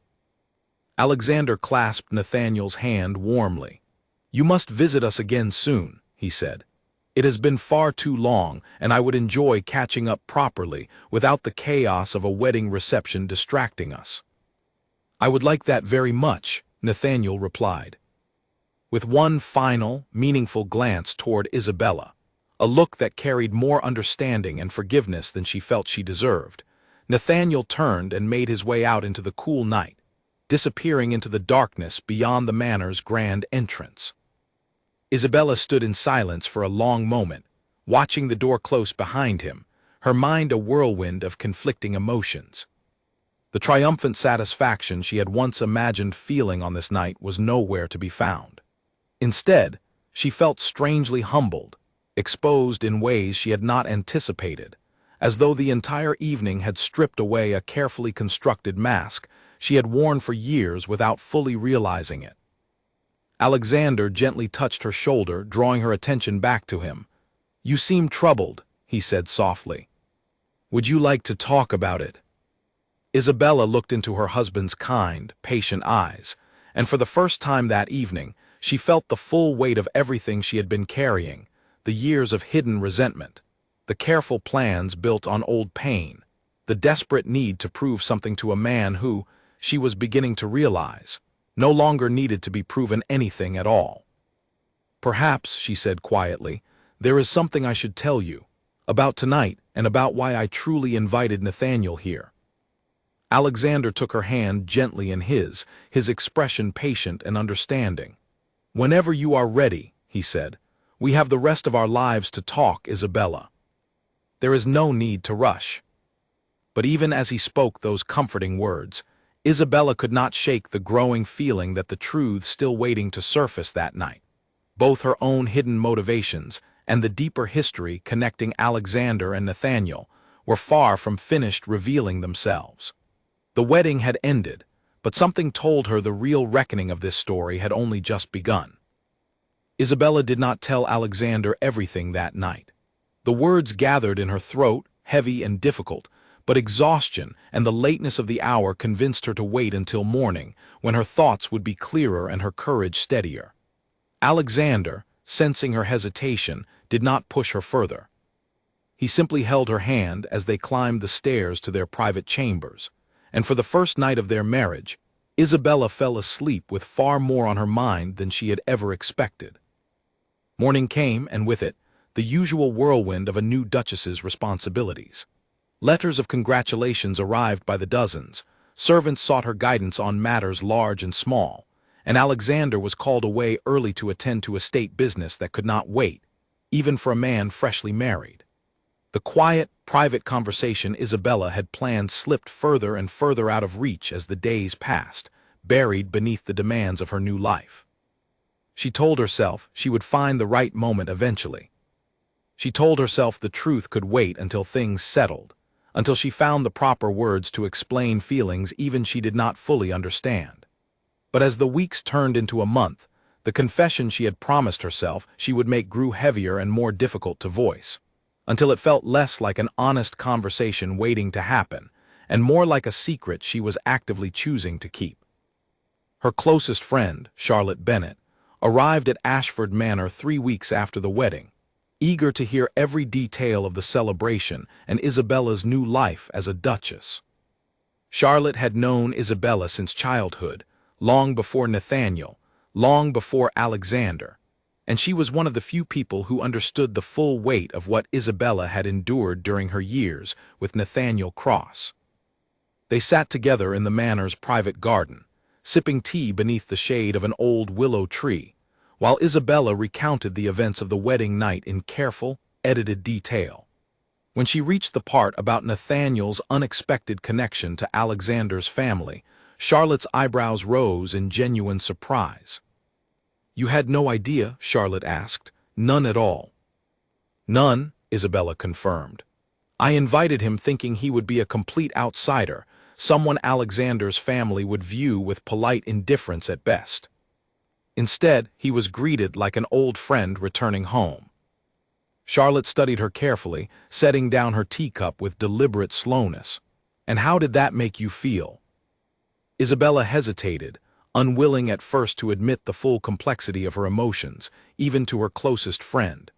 Alexander clasped Nathaniel's hand warmly. "You must visit us again soon," he said. "It has been far too long, and I would enjoy catching up properly without the chaos of a wedding reception distracting us." "I would like that very much," Nathaniel replied. With one final, meaningful glance toward Isabella, a look that carried more understanding and forgiveness than she felt she deserved, Nathaniel turned and made his way out into the cool night, disappearing into the darkness beyond the manor's grand entrance. Isabella stood in silence for a long moment, watching the door close behind him, her mind a whirlwind of conflicting emotions. The triumphant satisfaction she had once imagined feeling on this night was nowhere to be found. Instead, she felt strangely humbled, exposed in ways she had not anticipated, as though the entire evening had stripped away a carefully constructed mask she had worn for years without fully realizing it. Alexander gently touched her shoulder, drawing her attention back to him. "You seem troubled," he said softly. "Would you like to talk about it?" Isabella looked into her husband's kind, patient eyes, and for the first time that evening, she felt the full weight of everything she had been carrying, the years of hidden resentment, the careful plans built on old pain, the desperate need to prove something to a man who, she was beginning to realize, no longer needed to be proven anything at all. "Perhaps," she said quietly, "there is something I should tell you, about tonight and about why I truly invited Nathaniel here." Alexander took her hand gently in his expression patient and understanding. "Whenever you are ready," he said, "we have the rest of our lives to talk, Isabella. There is no need to rush." But even as he spoke those comforting words, Isabella could not shake the growing feeling that the truth still waiting to surface that night, both her own hidden motivations and the deeper history connecting Alexander and Nathaniel, were far from finished revealing themselves. The wedding had ended, but something told her the real reckoning of this story had only just begun. Isabella did not tell Alexander everything that night. The words gathered in her throat, heavy and difficult, but exhaustion and the lateness of the hour convinced her to wait until morning, when her thoughts would be clearer and her courage steadier. Alexander, sensing her hesitation, did not push her further. He simply held her hand as they climbed the stairs to their private chambers, and for the first night of their marriage, Isabella fell asleep with far more on her mind than she had ever expected. Morning came, and with it, the usual whirlwind of a new duchess's responsibilities. Letters of congratulations arrived by the dozens, servants sought her guidance on matters large and small, and Alexander was called away early to attend to estate business that could not wait, even for a man freshly married. The quiet, private conversation Isabella had planned slipped further and further out of reach as the days passed, buried beneath the demands of her new life. She told herself she would find the right moment eventually. She told herself the truth could wait until things settled, until she found the proper words to explain feelings even she did not fully understand. But as the weeks turned into a month, the confession she had promised herself she would make grew heavier and more difficult to voice, until it felt less like an honest conversation waiting to happen, and more like a secret she was actively choosing to keep. Her closest friend, Charlotte Bennet, arrived at Ashford Manor 3 weeks after the wedding, eager to hear every detail of the celebration and Isabella's new life as a duchess. Charlotte had known Isabella since childhood, long before Nathaniel, long before Alexander, and she was one of the few people who understood the full weight of what Isabella had endured during her years with Nathaniel Cross. They sat together in the manor's private garden, sipping tea beneath the shade of an old willow tree, while Isabella recounted the events of the wedding night in careful, edited detail. When she reached the part about Nathaniel's unexpected connection to Alexander's family, Charlotte's eyebrows rose in genuine surprise. "You had no idea?" Charlotte asked. "None at all." "None," Isabella confirmed. "I invited him thinking he would be a complete outsider, someone Alexander's family would view with polite indifference at best. Instead, he was greeted like an old friend returning home." Charlotte studied her carefully, setting down her teacup with deliberate slowness. "And how did that make you feel?" Isabella hesitated, unwilling at first to admit the full complexity of her emotions, even to her closest friend.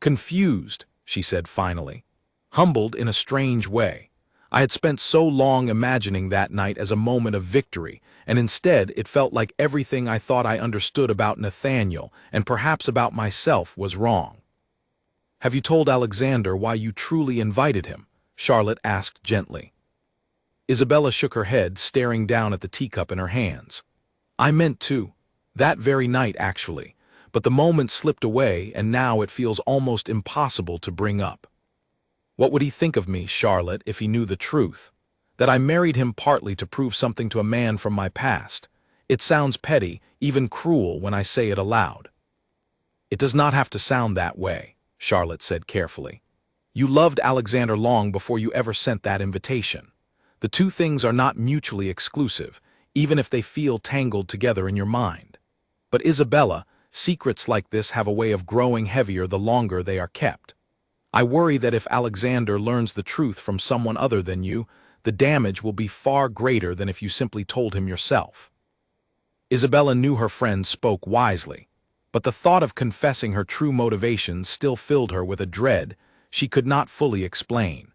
"Confused," she said finally. "Humbled in a strange way. I had spent so long imagining that night as a moment of victory, and instead it felt like everything I thought I understood about Nathaniel, and perhaps about myself, was wrong." "Have you told Alexander why you truly invited him?" Charlotte asked gently. Isabella shook her head, staring down at the teacup in her hands. "I meant to. That very night, actually. But the moment slipped away, and now it feels almost impossible to bring up. What would he think of me, Charlotte, if he knew the truth? That I married him partly to prove something to a man from my past. It sounds petty, even cruel, when I say it aloud." "It does not have to sound that way," Charlotte said carefully. "You loved Alexander long before you ever sent that invitation. The two things are not mutually exclusive, even if they feel tangled together in your mind. But Isabella, secrets like this have a way of growing heavier the longer they are kept. I worry that if Alexander learns the truth from someone other than you, the damage will be far greater than if you simply told him yourself." Isabella knew her friend spoke wisely, but the thought of confessing her true motivations still filled her with a dread she could not fully explain.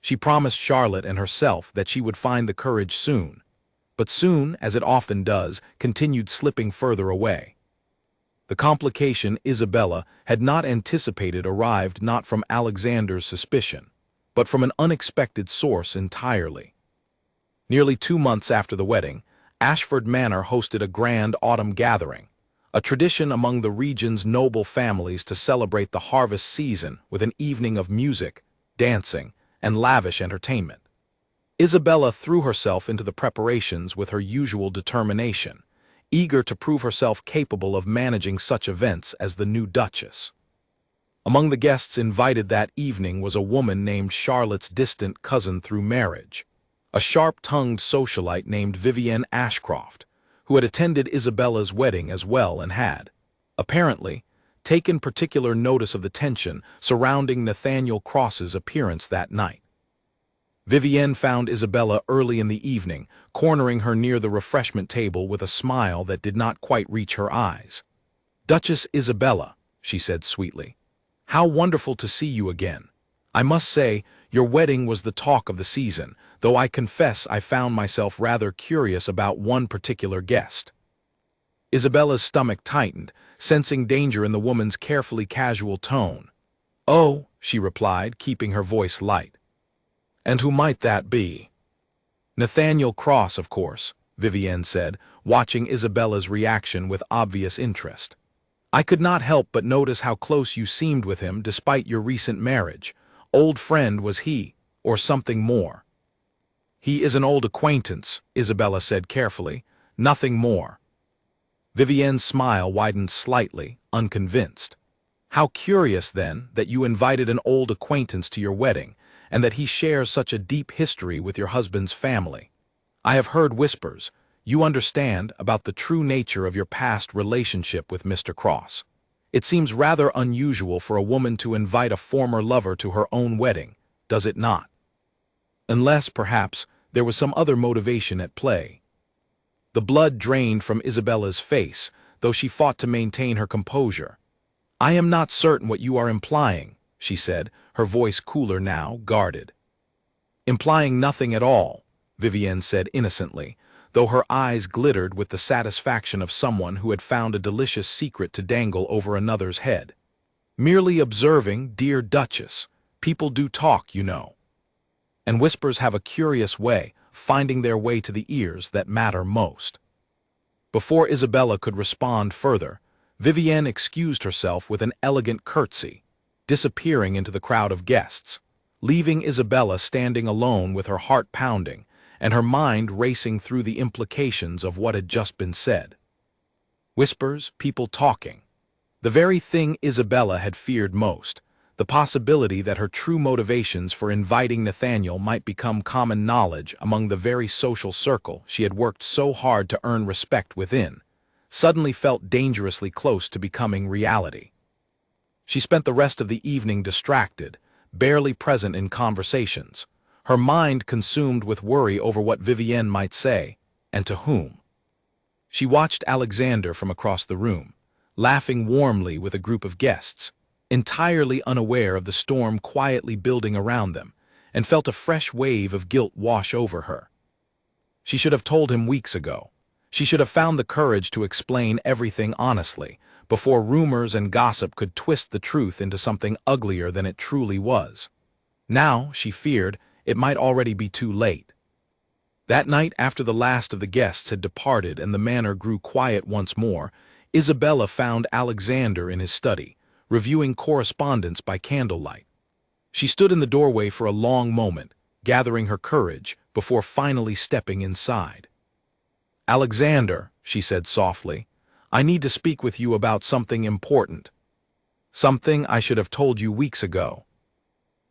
She promised Charlotte and herself that she would find the courage soon, but soon, as it often does, continued slipping further away. The complication Isabella had not anticipated arrived not from Alexander's suspicion, but from an unexpected source entirely. Nearly 2 months after the wedding, Ashford Manor hosted a grand autumn gathering, a tradition among the region's noble families to celebrate the harvest season with an evening of music, dancing, and lavish entertainment. Isabella threw herself into the preparations with her usual determination, eager to prove herself capable of managing such events as the new Duchess. Among the guests invited that evening was a woman named Charlotte's distant cousin through marriage, a sharp-tongued socialite named Vivienne Ashcroft, who had attended Isabella's wedding as well and had, apparently, taken particular notice of the tension surrounding Nathaniel Cross's appearance that night. Vivienne found Isabella early in the evening, cornering her near the refreshment table with a smile that did not quite reach her eyes. "Duchess Isabella," she said sweetly, "how wonderful to see you again. I must say, your wedding was the talk of the season, though I confess I found myself rather curious about one particular guest." Isabella's stomach tightened, sensing danger in the woman's carefully casual tone. "Oh," she replied, keeping her voice light. "And who might that be?" "Nathaniel Cross, of course," Vivienne said, watching Isabella's reaction with obvious interest. "I could not help but notice how close you seemed with him despite your recent marriage. Old friend was he, or something more?" "He is an old acquaintance," Isabella said carefully. "Nothing more." Vivienne's smile widened slightly, unconvinced. "How curious, then, that you invited an old acquaintance to your wedding, and that he shares such a deep history with your husband's family. I have heard whispers, you understand, about the true nature of your past relationship with Mr. Cross. It seems rather unusual for a woman to invite a former lover to her own wedding, does it not? Unless, perhaps, there was some other motivation at play." The blood drained from Isabella's face, though she fought to maintain her composure. "I am not certain what you are implying," she said, her voice cooler now, guarded. "Implying nothing at all," Vivienne said innocently, though her eyes glittered with the satisfaction of someone who had found a delicious secret to dangle over another's head. "Merely observing, dear Duchess. People do talk, you know. And whispers have a curious way, finding their way to the ears that matter most." Before Isabella could respond further, Vivienne excused herself with an elegant curtsy, disappearing into the crowd of guests, leaving Isabella standing alone with her heart pounding and her mind racing through the implications of what had just been said. Whispers, people talking. The very thing Isabella had feared most, the possibility that her true motivations for inviting Nathaniel might become common knowledge among the very social circle she had worked so hard to earn respect within, suddenly felt dangerously close to becoming reality. She spent the rest of the evening distracted, barely present in conversations, her mind consumed with worry over what Vivienne might say, and to whom. She watched Alexander from across the room, laughing warmly with a group of guests, entirely unaware of the storm quietly building around them, and felt a fresh wave of guilt wash over her. She should have told him weeks ago. She should have found the courage to explain everything honestly, before rumors and gossip could twist the truth into something uglier than it truly was. Now, she feared, it might already be too late. That night, after the last of the guests had departed and the manor grew quiet once more, Isabella found Alexander in his study, reviewing correspondence by candlelight. She stood in the doorway for a long moment, gathering her courage before finally stepping inside. "Alexander," she said softly, "I need to speak with you about something important. Something I should have told you weeks ago."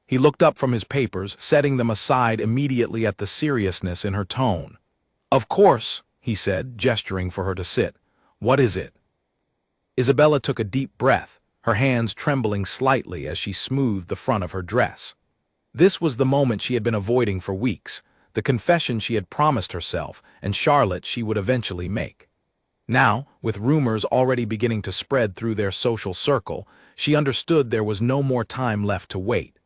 He looked up from his papers, setting them aside immediately at the seriousness in her tone. "Of course," he said, gesturing for her to sit. "What is it?" Isabella took a deep breath, her hands trembling slightly as she smoothed the front of her dress. This was the moment she had been avoiding for weeks, the confession she had promised herself and Charlotte she would eventually make. Now, with rumors already beginning to spread through their social circle, she understood there was no more time left to wait.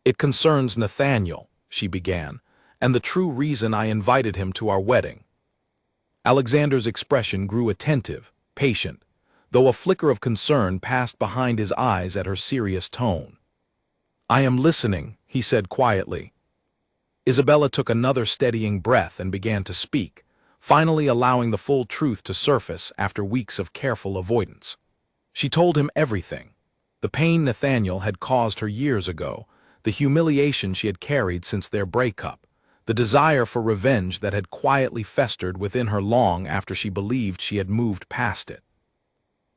"It concerns Nathaniel," she began, "and the true reason I invited him to our wedding." Alexander's expression grew attentive, patient, though a flicker of concern passed behind his eyes at her serious tone. "I am listening," he said quietly. Isabella took another steadying breath and began to speak, finally allowing the full truth to surface after weeks of careful avoidance. She told him everything: the pain Nathaniel had caused her years ago, the humiliation she had carried since their breakup, the desire for revenge that had quietly festered within her long after she believed she had moved past it.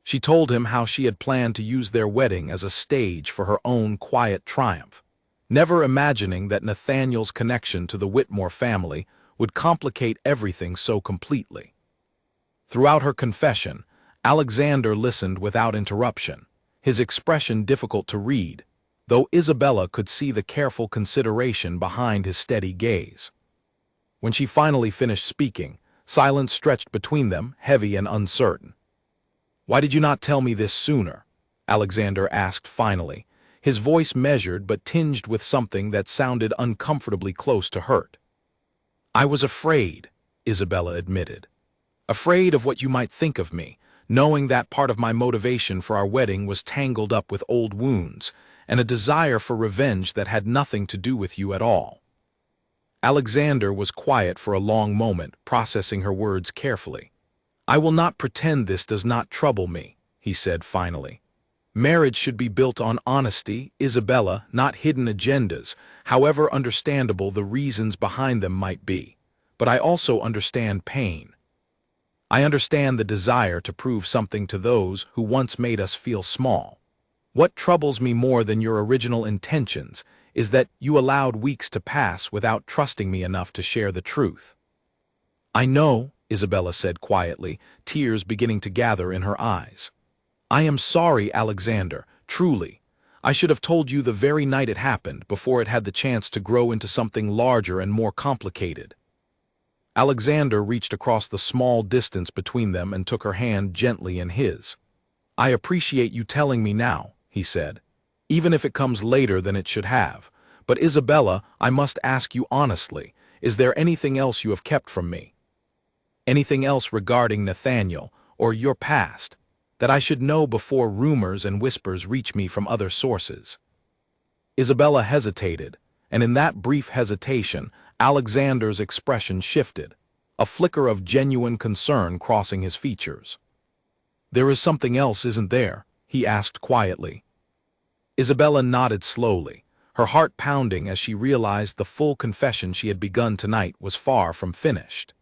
She told him how she had planned to use their wedding as a stage for her own quiet triumph, never imagining that Nathaniel's connection to the Whitmore family would complicate everything so completely. Throughout her confession, Alexander listened without interruption, his expression difficult to read, though Isabella could see the careful consideration behind his steady gaze. When she finally finished speaking, silence stretched between them, heavy and uncertain. "Why did you not tell me this sooner?" Alexander asked finally, his voice measured but tinged with something that sounded uncomfortably close to hurt. "I was afraid," Isabella admitted. "Afraid of what you might think of me, knowing that part of my motivation for our wedding was tangled up with old wounds, and a desire for revenge that had nothing to do with you at all." Alexander was quiet for a long moment, processing her words carefully. "I will not pretend this does not trouble me," he said finally. "Marriage should be built on honesty, Isabella, not hidden agendas, however understandable the reasons behind them might be. But I also understand pain. I understand the desire to prove something to those who once made us feel small. What troubles me more than your original intentions is that you allowed weeks to pass without trusting me enough to share the truth." "I know," Isabella said quietly, tears beginning to gather in her eyes. "I am sorry, Alexander, truly. I should have told you the very night it happened, before it had the chance to grow into something larger and more complicated." Alexander reached across the small distance between them and took her hand gently in his. "I appreciate you telling me now," he said, "even if it comes later than it should have. But Isabella, I must ask you honestly, is there anything else you have kept from me? Anything else regarding Nathaniel, or your past, that I should know before rumors and whispers reach me from other sources?" Isabella hesitated, and in that brief hesitation, Alexander's expression shifted, a flicker of genuine concern crossing his features. "There is something else, isn't there?" he asked quietly. Isabella nodded slowly, her heart pounding as she realized the full confession she had begun tonight was far from finished.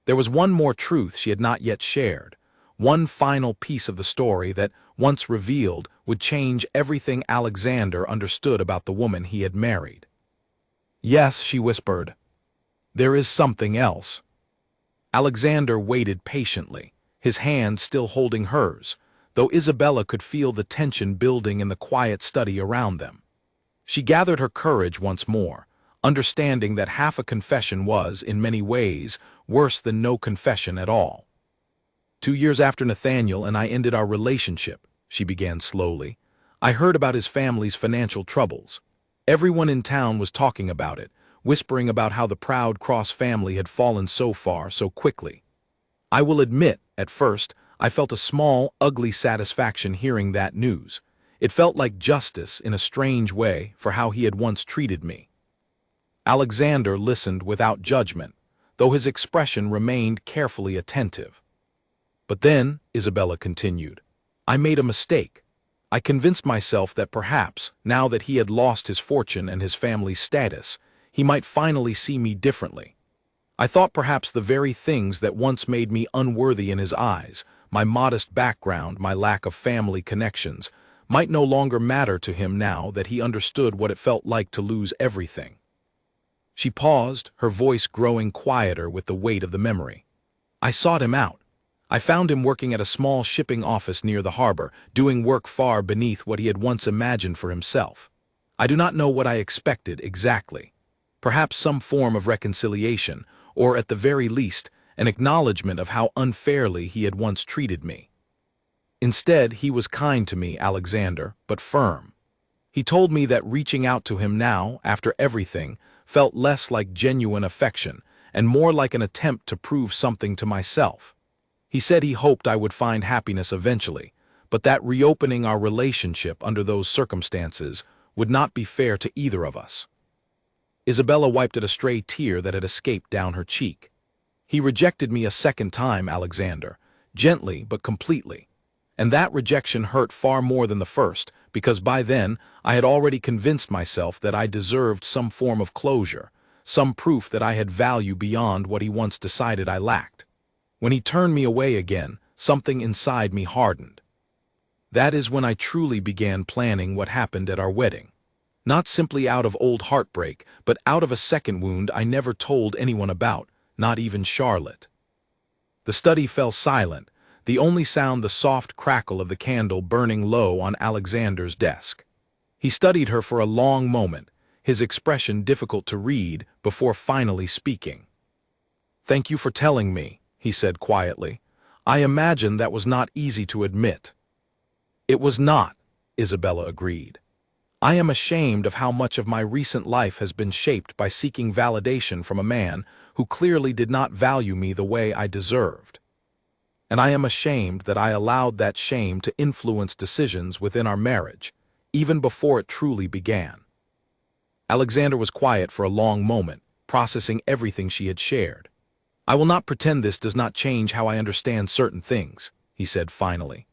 There was one more truth she had not yet shared, one final piece of the story that, once revealed, would change everything Alexander understood about the woman he had married. "Yes," she whispered. "There is something else." Alexander waited patiently, his hand still holding hers, though Isabella could feel the tension building in the quiet study around them. She gathered her courage once more, understanding that half a confession was, in many ways, worse than no confession at all. "2 years after Nathaniel and I ended our relationship," she began slowly, "I heard about his family's financial troubles. Everyone in town was talking about it, whispering about how the proud Cross family had fallen so far so quickly. I will admit, at first, I felt a small, ugly satisfaction hearing that news. It felt like justice, in a strange way, for how he had once treated me." Alexander listened without judgment, though his expression remained carefully attentive. "But then," Isabella continued, "I made a mistake. I convinced myself that perhaps, now that he had lost his fortune and his family's status, he might finally see me differently. I thought perhaps the very things that once made me unworthy in his eyes, my modest background, my lack of family connections, might no longer matter to him now that he understood what it felt like to lose everything." She paused, her voice growing quieter with the weight of the memory. "I sought him out. I found him working at a small shipping office near the harbor, doing work far beneath what he had once imagined for himself. I do not know what I expected exactly. Perhaps some form of reconciliation, or at the very least, an acknowledgement of how unfairly he had once treated me. Instead, he was kind to me, Alexander, but firm. He told me that reaching out to him now, after everything, felt less like genuine affection, and more like an attempt to prove something to myself. He said he hoped I would find happiness eventually, but that reopening our relationship under those circumstances would not be fair to either of us." Isabella wiped at a stray tear that had escaped down her cheek. "He rejected me a second time, Alexander, gently but completely. And that rejection hurt far more than the first, because by then I had already convinced myself that I deserved some form of closure, some proof that I had value beyond what he once decided I lacked. When he turned me away again, something inside me hardened. That is when I truly began planning what happened at our wedding. Not simply out of old heartbreak, but out of a second wound I never told anyone about, not even Charlotte." The study fell silent, the only sound the soft crackle of the candle burning low on Alexander's desk. He studied her for a long moment, his expression difficult to read, before finally speaking. "Thank you for telling me," he said quietly. "I imagine that was not easy to admit." "It was not," Isabella agreed. "I am ashamed of how much of my recent life has been shaped by seeking validation from a man who clearly did not value me the way I deserved. And I am ashamed that I allowed that shame to influence decisions within our marriage, even before it truly began." Alexander was quiet for a long moment, processing everything she had shared. "I will not pretend this does not change how I understand certain things," he said finally.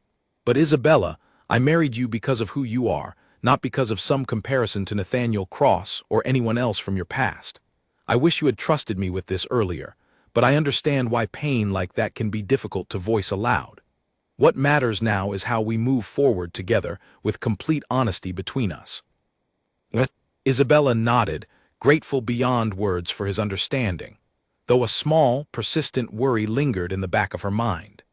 "But Isabella, I married you because of who you are, not because of some comparison to Nathaniel Cross or anyone else from your past. I wish you had trusted me with this earlier, but I understand why pain like that can be difficult to voice aloud. What matters now is how we move forward together with complete honesty between us." Isabella nodded, grateful beyond words for his understanding, though a small, persistent worry lingered in the back of her mind.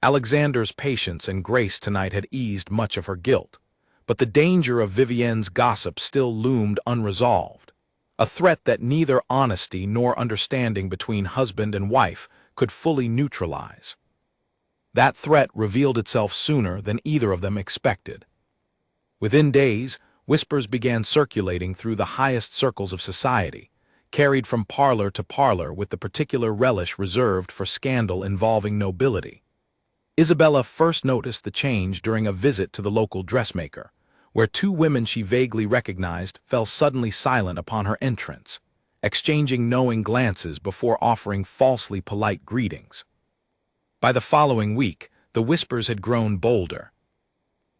Alexander's patience and grace tonight had eased much of her guilt, but the danger of Vivienne's gossip still loomed unresolved, a threat that neither honesty nor understanding between husband and wife could fully neutralize. That threat revealed itself sooner than either of them expected. Within days, whispers began circulating through the highest circles of society, carried from parlor to parlor with the particular relish reserved for scandal involving nobility. Isabella first noticed the change during a visit to the local dressmaker, where two women she vaguely recognized fell suddenly silent upon her entrance, exchanging knowing glances before offering falsely polite greetings. By the following week, the whispers had grown bolder.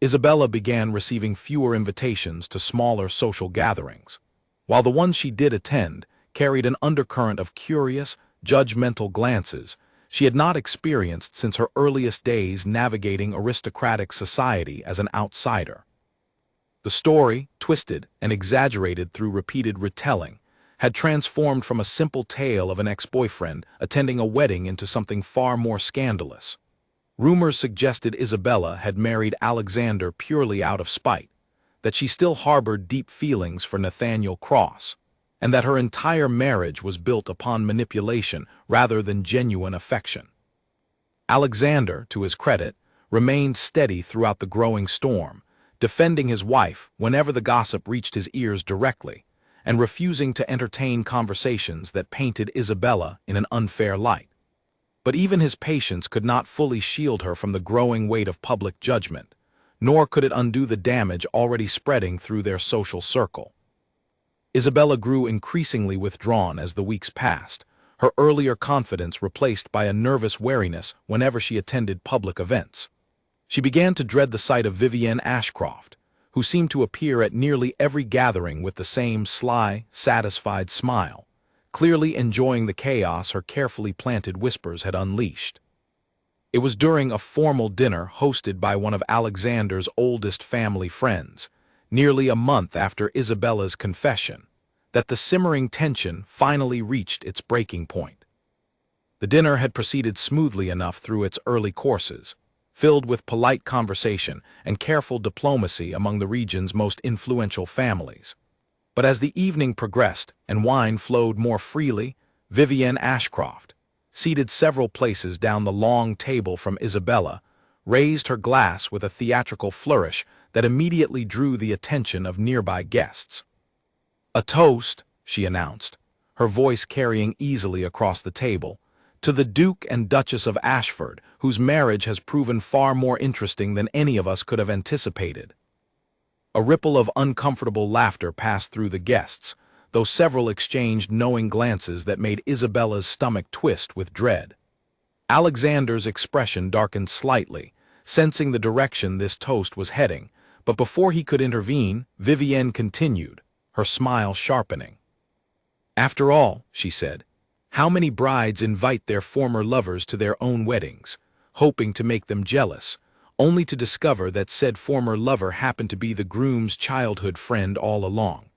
Isabella began receiving fewer invitations to smaller social gatherings, while the ones she did attend carried an undercurrent of curious, judgmental glances she had not experienced since her earliest days navigating aristocratic society as an outsider. The story, twisted and exaggerated through repeated retelling, had transformed from a simple tale of an ex-boyfriend attending a wedding into something far more scandalous. Rumors suggested Isabella had married Alexander purely out of spite, that she still harbored deep feelings for Nathaniel Cross, and that her entire marriage was built upon manipulation rather than genuine affection. Alexander, to his credit, remained steady throughout the growing storm, defending his wife whenever the gossip reached his ears directly, and refusing to entertain conversations that painted Isabella in an unfair light. But even his patience could not fully shield her from the growing weight of public judgment, nor could it undo the damage already spreading through their social circle. Isabella grew increasingly withdrawn as the weeks passed, her earlier confidence replaced by a nervous wariness whenever she attended public events. She began to dread the sight of Vivienne Ashcroft, who seemed to appear at nearly every gathering with the same sly, satisfied smile, clearly enjoying the chaos her carefully planted whispers had unleashed. It was during a formal dinner hosted by one of Alexander's oldest family friends, nearly a month after Isabella's confession, that the simmering tension finally reached its breaking point. The dinner had proceeded smoothly enough through its early courses, filled with polite conversation and careful diplomacy among the region's most influential families. But as the evening progressed and wine flowed more freely, Vivienne Ashcroft, seated several places down the long table from Isabella, raised her glass with a theatrical flourish that immediately drew the attention of nearby guests. "A toast," she announced, her voice carrying easily across the table, "to the Duke and Duchess of Ashford, whose marriage has proven far more interesting than any of us could have anticipated." A ripple of uncomfortable laughter passed through the guests, though several exchanged knowing glances that made Isabella's stomach twist with dread. Alexander's expression darkened slightly, sensing the direction this toast was heading, but before he could intervene, Vivienne continued, her smile sharpening. "After all," she said, "how many brides invite their former lovers to their own weddings, hoping to make them jealous, only to discover that said former lover happened to be the groom's childhood friend all along?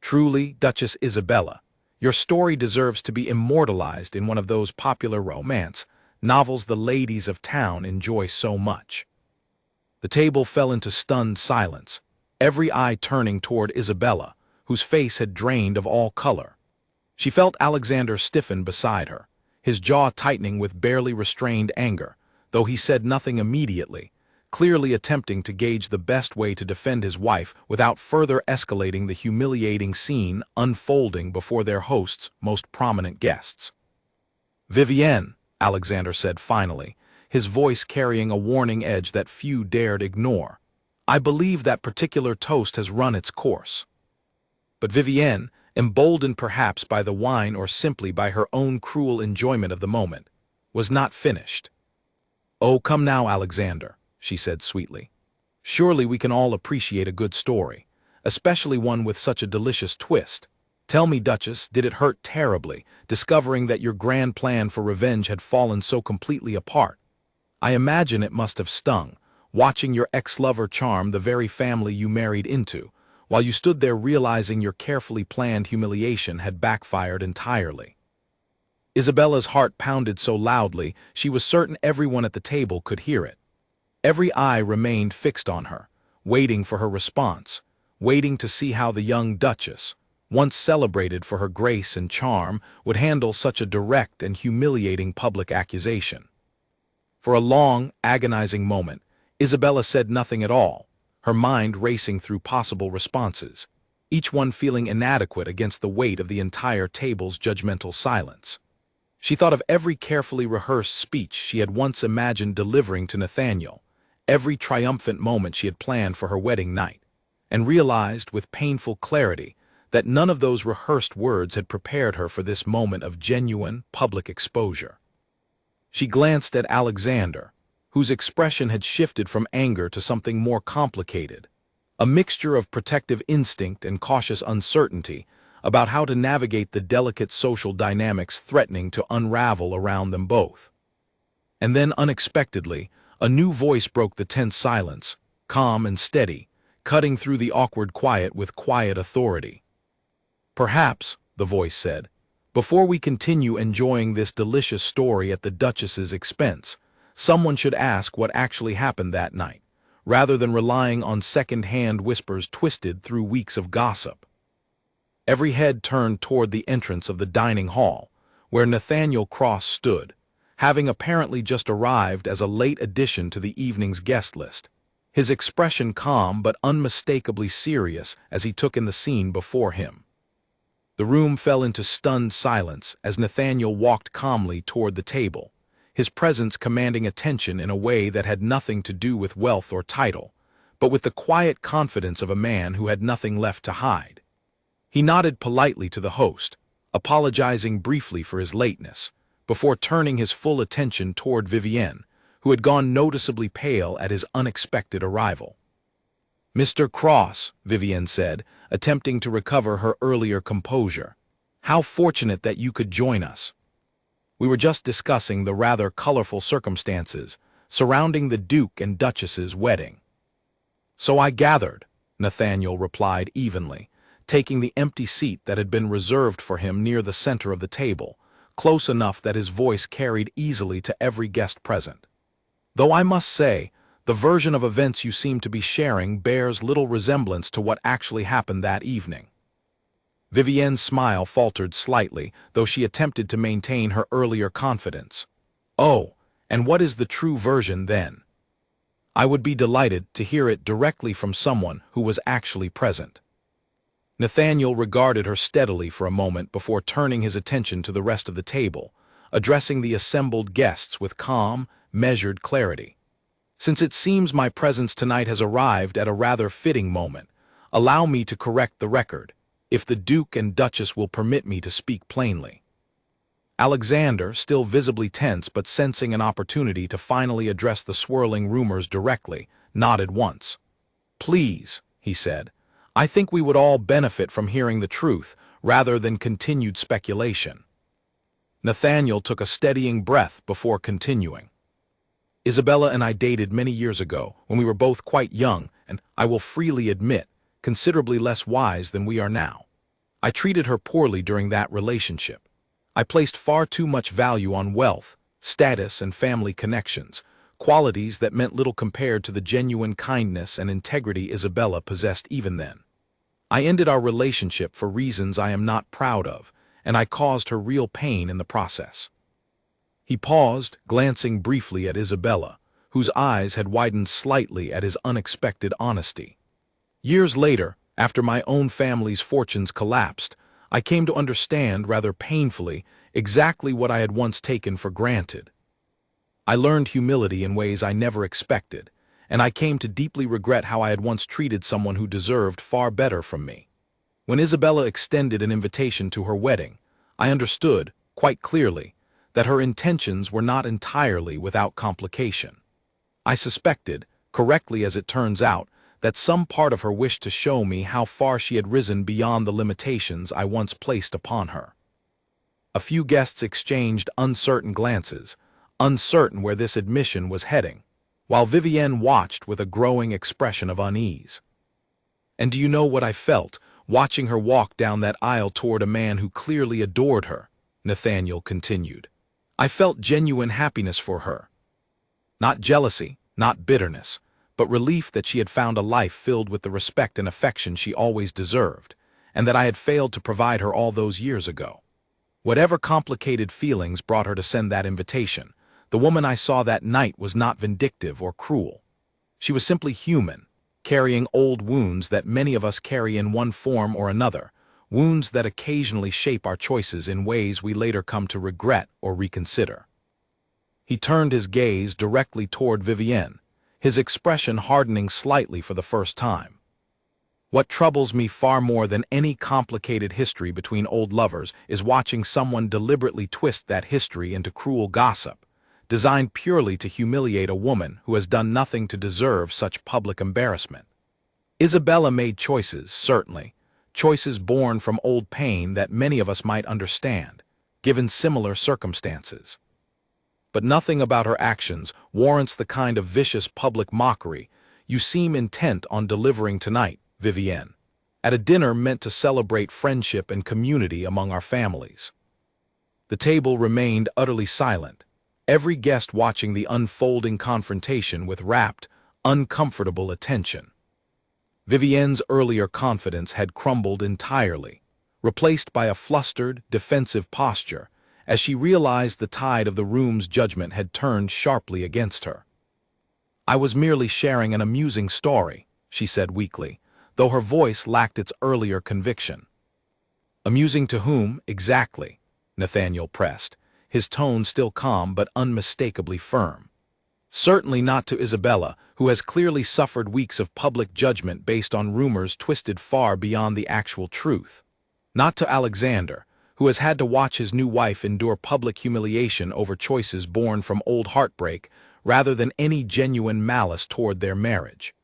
Truly, Duchess Isabella, your story deserves to be immortalized in one of those popular romance novels the ladies of town enjoy so much." The table fell into stunned silence, every eye turning toward Isabella, whose face had drained of all color. She felt Alexander stiffen beside her, his jaw tightening with barely restrained anger, though he said nothing immediately, clearly attempting to gauge the best way to defend his wife without further escalating the humiliating scene unfolding before their host's most prominent guests. "Vivienne," Alexander said finally, his voice carrying a warning edge that few dared ignore, "I believe that particular toast has run its course." But Vivienne, emboldened perhaps by the wine or simply by her own cruel enjoyment of the moment, was not finished. "Oh, come now, Alexander," she said sweetly. "Surely we can all appreciate a good story, especially one with such a delicious twist. Tell me, Duchess, did it hurt terribly, discovering that your grand plan for revenge had fallen so completely apart? I imagine it must have stung, watching your ex-lover charm the very family you married into, while you stood there realizing your carefully planned humiliation had backfired entirely." Isabella's heart pounded so loudly she was certain everyone at the table could hear it. Every eye remained fixed on her, waiting for her response, waiting to see how the young Duchess, once celebrated for her grace and charm, would handle such a direct and humiliating public accusation. For a long, agonizing moment, Isabella said nothing at all, her mind racing through possible responses, each one feeling inadequate against the weight of the entire table's judgmental silence. She thought of every carefully rehearsed speech she had once imagined delivering to Nathaniel, every triumphant moment she had planned for her wedding night, and realized with painful clarity that none of those rehearsed words had prepared her for this moment of genuine, public exposure. She glanced at Alexander, whose expression had shifted from anger to something more complicated, a mixture of protective instinct and cautious uncertainty about how to navigate the delicate social dynamics threatening to unravel around them both. And then, unexpectedly, a new voice broke the tense silence, calm and steady, cutting through the awkward quiet with quiet authority. "Perhaps," the voice said, "before we continue enjoying this delicious story at the Duchess's expense, someone should ask what actually happened that night, rather than relying on second-hand whispers twisted through weeks of gossip." Every head turned toward the entrance of the dining hall, where Nathaniel Cross stood, having apparently just arrived as a late addition to the evening's guest list, his expression calm but unmistakably serious as he took in the scene before him. The room fell into stunned silence as Nathaniel walked calmly toward the table, his presence commanding attention in a way that had nothing to do with wealth or title, but with the quiet confidence of a man who had nothing left to hide. He nodded politely to the host, apologizing briefly for his lateness, before turning his full attention toward Vivienne, who had gone noticeably pale at his unexpected arrival. "Mr. Cross," Vivienne said, attempting to recover her earlier composure, "how fortunate that you could join us. We were just discussing the rather colorful circumstances surrounding the Duke and Duchess's wedding." "So I gathered," Nathaniel replied evenly, taking the empty seat that had been reserved for him near the center of the table, close enough that his voice carried easily to every guest present. "Though I must say, the version of events you seem to be sharing bears little resemblance to what actually happened that evening." Vivienne's smile faltered slightly, though she attempted to maintain her earlier confidence. "Oh, and what is the true version then?" "I would be delighted to hear it directly from someone who was actually present." Nathaniel regarded her steadily for a moment before turning his attention to the rest of the table, addressing the assembled guests with calm, measured clarity. "Since it seems my presence tonight has arrived at a rather fitting moment, allow me to correct the record, if the Duke and Duchess will permit me to speak plainly." Alexander, still visibly tense but sensing an opportunity to finally address the swirling rumors directly, nodded once. "Please," he said, "I think we would all benefit from hearing the truth rather than continued speculation." Nathaniel took a steadying breath before continuing. "Isabella and I dated many years ago when we were both quite young and, I will freely admit, considerably less wise than we are now. I treated her poorly during that relationship. I placed far too much value on wealth, status, and family connections, qualities that meant little compared to the genuine kindness and integrity Isabella possessed even then. I ended our relationship for reasons I am not proud of, and I caused her real pain in the process." He paused, glancing briefly at Isabella, whose eyes had widened slightly at his unexpected honesty. "Years later, after my own family's fortunes collapsed, I came to understand, rather painfully, exactly what I had once taken for granted. I learned humility in ways I never expected, and I came to deeply regret how I had once treated someone who deserved far better from me. When Isabella extended an invitation to her wedding, I understood, quite clearly, that her intentions were not entirely without complication. I suspected, correctly as it turns out, that some part of her wished to show me how far she had risen beyond the limitations I once placed upon her." A few guests exchanged uncertain glances, uncertain where this admission was heading, while Vivienne watched with a growing expression of unease. "And do you know what I felt, watching her walk down that aisle toward a man who clearly adored her?" Nathaniel continued. "I felt genuine happiness for her. Not jealousy, not bitterness, but relief that she had found a life filled with the respect and affection she always deserved, and that I had failed to provide her all those years ago. Whatever complicated feelings brought her to send that invitation, the woman I saw that night was not vindictive or cruel. She was simply human, carrying old wounds that many of us carry in one form or another, wounds that occasionally shape our choices in ways we later come to regret or reconsider. He turned his gaze directly toward Vivienne, his expression hardening slightly for the first time. What troubles me far more than any complicated history between old lovers is watching someone deliberately twist that history into cruel gossip, designed purely to humiliate a woman who has done nothing to deserve such public embarrassment. Isabella made choices, certainly, choices born from old pain that many of us might understand, given similar circumstances. But nothing about her actions warrants the kind of vicious public mockery you seem intent on delivering tonight, Vivienne, at a dinner meant to celebrate friendship and community among our families. The table remained utterly silent, every guest watching the unfolding confrontation with rapt, uncomfortable attention. Vivienne's earlier confidence had crumbled entirely, replaced by a flustered, defensive posture, as she realized the tide of the room's judgment had turned sharply against her. "I was merely sharing an amusing story," she said weakly, though her voice lacked its earlier conviction. "Amusing to whom, exactly?" Nathaniel pressed, his tone still calm but unmistakably firm. "Certainly not to Isabella, who has clearly suffered weeks of public judgment based on rumors twisted far beyond the actual truth. Not to Alexander, who has had to watch his new wife endure public humiliation over choices born from old heartbreak rather than any genuine malice toward their marriage.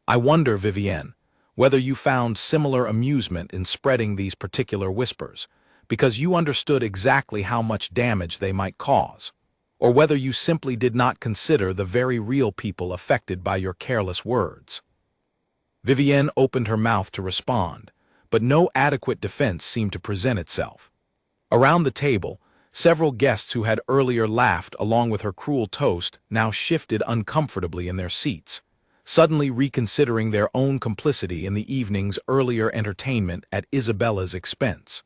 I wonder, Vivienne, whether you found similar amusement in spreading these particular whispers, because you understood exactly how much damage they might cause, or whether you simply did not consider the very real people affected by your careless words." Vivienne opened her mouth to respond, but no adequate defense seemed to present itself. Around the table, several guests who had earlier laughed along with her cruel toast now shifted uncomfortably in their seats, suddenly reconsidering their own complicity in the evening's earlier entertainment at Isabella's expense.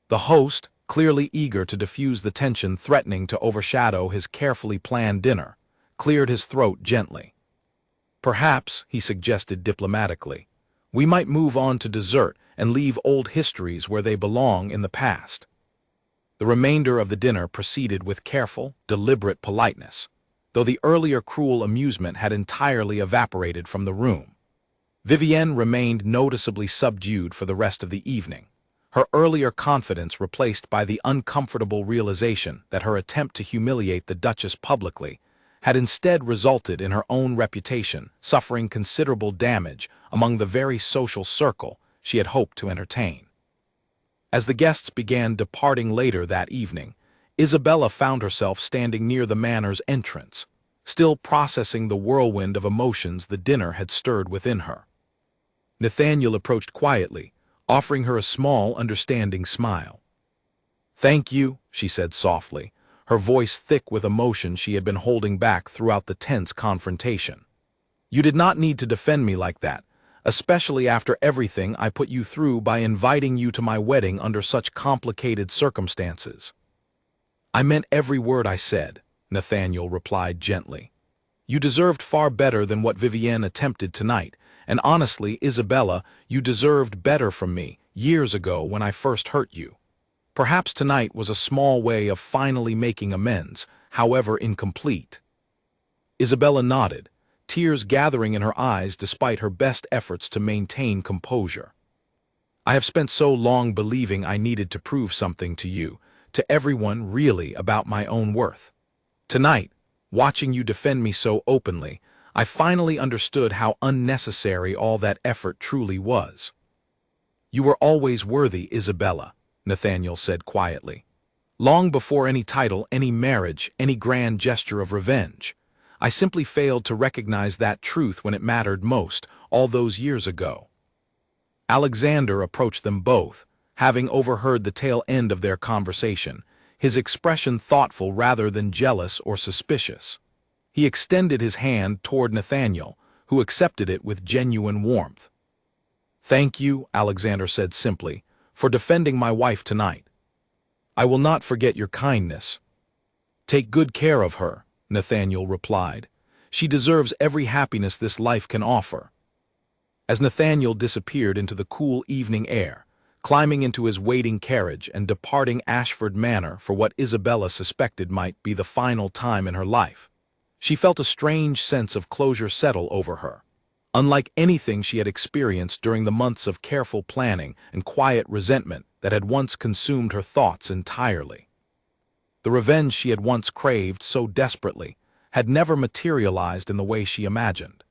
The host, clearly eager to diffuse the tension threatening to overshadow his carefully planned dinner, cleared his throat gently. "Perhaps," he suggested diplomatically, "we might move on to dessert and leave old histories where they belong in the past." The remainder of the dinner proceeded with careful, deliberate politeness, though the earlier cruel amusement had entirely evaporated from the room. Vivienne remained noticeably subdued for the rest of the evening, her earlier confidence replaced by the uncomfortable realization that her attempt to humiliate the Duchess publicly had instead resulted in her own reputation suffering considerable damage among the very social circle she had hoped to entertain. As the guests began departing later that evening, Isabella found herself standing near the manor's entrance, still processing the whirlwind of emotions the dinner had stirred within her. Nathaniel approached quietly, offering her a small, understanding smile. "Thank you," she said softly, her voice thick with emotion she had been holding back throughout the tense confrontation. "You did not need to defend me like that, especially after everything I put you through by inviting you to my wedding under such complicated circumstances." "I meant every word I said," Nathaniel replied gently. "You deserved far better than what Vivienne attempted tonight, and honestly, Isabella, you deserved better from me years ago when I first hurt you. Perhaps tonight was a small way of finally making amends, however incomplete." Isabella nodded, tears gathering in her eyes despite her best efforts to maintain composure. "I have spent so long believing I needed to prove something to you, to everyone really, about my own worth. Tonight, watching you defend me so openly, I finally understood how unnecessary all that effort truly was." "You were always worthy, Isabella," Nathaniel said quietly. "Long before any title, any marriage, any grand gesture of revenge. I simply failed to recognize that truth when it mattered most, all those years ago." Alexander approached them both, having overheard the tail end of their conversation, his expression thoughtful rather than jealous or suspicious. He extended his hand toward Nathaniel, who accepted it with genuine warmth. "Thank you," Alexander said simply, "for defending my wife tonight. I will not forget your kindness." "Take good care of her," Nathaniel replied, She deserves every happiness this life can offer. As Nathaniel disappeared into the cool evening air, climbing into his waiting carriage and departing Ashford Manor for what Isabella suspected might be the final time in her life, she felt a strange sense of closure settle over her. Unlike anything she had experienced during the months of careful planning and quiet resentment that had once consumed her thoughts entirely. The revenge she had once craved so desperately had never materialized in the way she imagined.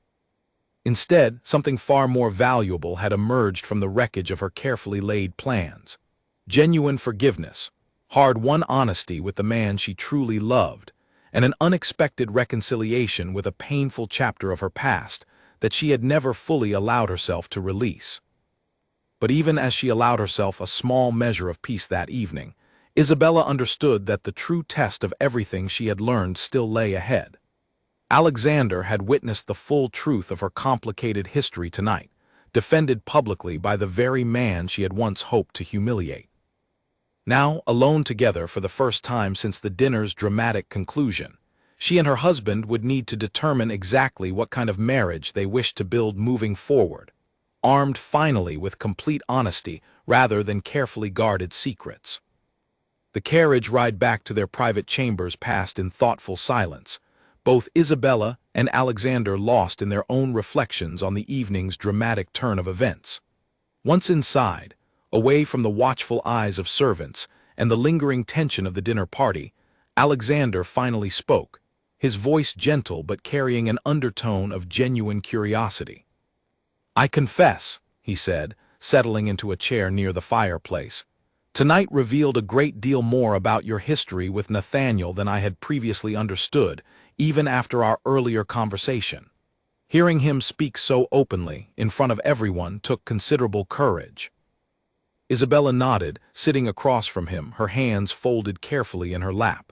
Instead, something far more valuable had emerged from the wreckage of her carefully laid plans. Genuine forgiveness, hard-won honesty with the man she truly loved, and an unexpected reconciliation with a painful chapter of her past that she had never fully allowed herself to release. But even as she allowed herself a small measure of peace that evening, Isabella understood that the true test of everything she had learned still lay ahead. Alexander had witnessed the full truth of her complicated history tonight, defended publicly by the very man she had once hoped to humiliate. Now, alone together for the first time since the dinner's dramatic conclusion, she and her husband would need to determine exactly what kind of marriage they wished to build moving forward, armed finally with complete honesty rather than carefully guarded secrets. The carriage ride back to their private chambers passed in thoughtful silence, both Isabella and Alexander lost in their own reflections on the evening's dramatic turn of events. Once inside, away from the watchful eyes of servants and the lingering tension of the dinner party, Alexander finally spoke, his voice gentle but carrying an undertone of genuine curiosity. "I confess," he said, settling into a chair near the fireplace, "tonight revealed a great deal more about your history with Nathaniel than I had previously understood, even after our earlier conversation." Hearing him speak so openly, in front of everyone, took considerable courage. Isabella nodded, sitting across from him, her hands folded carefully in her lap.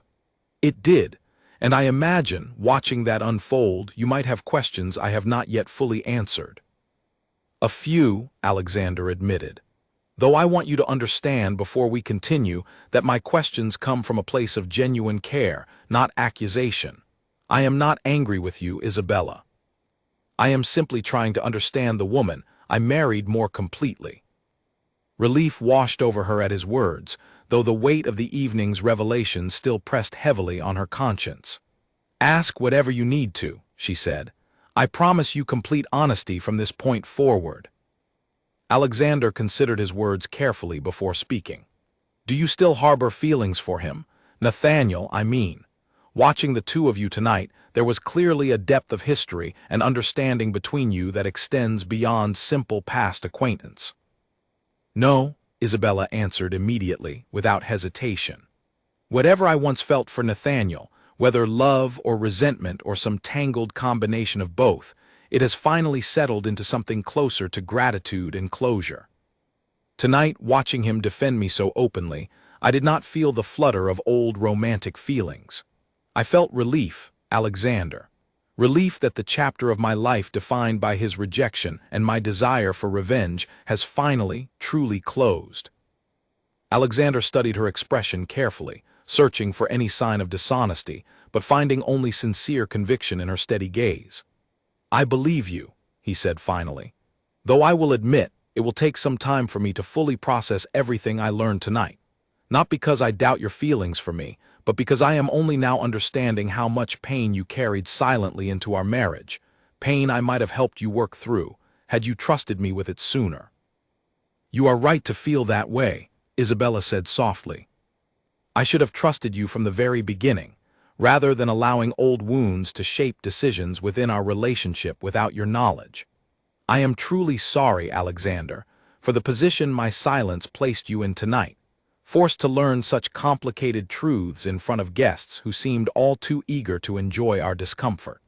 "It did, and I imagine, watching that unfold, you might have questions I have not yet fully answered." "A few," Alexander admitted. "Though I want you to understand before we continue that my questions come from a place of genuine care, not accusation. I am not angry with you, Isabella. I am simply trying to understand the woman I married more completely." Relief washed over her at his words, though the weight of the evening's revelation still pressed heavily on her conscience. "Ask whatever you need to," she said. "I promise you complete honesty from this point forward." Alexander considered his words carefully before speaking. "Do you still harbor feelings for him? Nathaniel, I mean. Watching the two of you tonight, there was clearly a depth of history and understanding between you that extends beyond simple past acquaintance." "No," Isabella answered immediately, without hesitation. "Whatever I once felt for Nathaniel, whether love or resentment or some tangled combination of both, it has finally settled into something closer to gratitude and closure. Tonight, watching him defend me so openly, I did not feel the flutter of old romantic feelings. I felt relief, Alexander. Relief that the chapter of my life defined by his rejection and my desire for revenge has finally, truly closed." Alexander studied her expression carefully, searching for any sign of dishonesty, but finding only sincere conviction in her steady gaze. "I believe you," he said finally. "Though I will admit, it will take some time for me to fully process everything I learned tonight. Not because I doubt your feelings for me, but because I am only now understanding how much pain you carried silently into our marriage, pain I might have helped you work through, had you trusted me with it sooner." "You are right to feel that way," Isabella said softly. "I should have trusted you from the very beginning, rather than allowing old wounds to shape decisions within our relationship without your knowledge. I am truly sorry, Alexander, for the position my silence placed you in tonight, forced to learn such complicated truths in front of guests who seemed all too eager to enjoy our discomfort."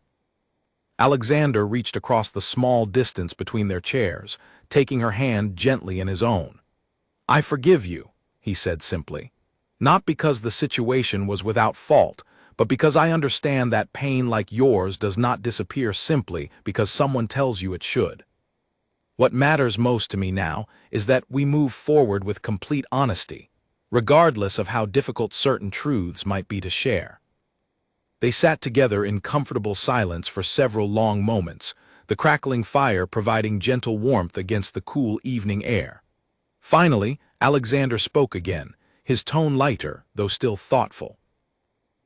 Alexander reached across the small distance between their chairs, taking her hand gently in his own. "I forgive you," he said simply. "Not because the situation was without fault, but because I understand that pain like yours does not disappear simply because someone tells you it should. What matters most to me now is that we move forward with complete honesty, regardless of how difficult certain truths might be to share." They sat together in comfortable silence for several long moments, the crackling fire providing gentle warmth against the cool evening air. Finally, Alexander spoke again, his tone lighter, though still thoughtful.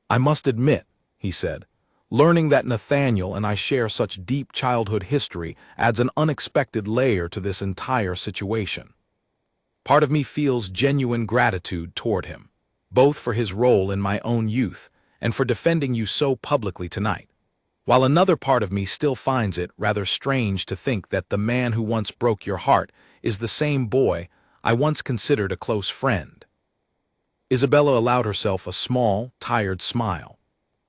"I must admit," he said, "learning that Nathaniel and I share such deep childhood history adds an unexpected layer to this entire situation. Part of me feels genuine gratitude toward him, both for his role in my own youth and for defending you so publicly tonight, while another part of me still finds it rather strange to think that the man who once broke your heart is the same boy I once considered a close friend." Isabella allowed herself a small, tired smile.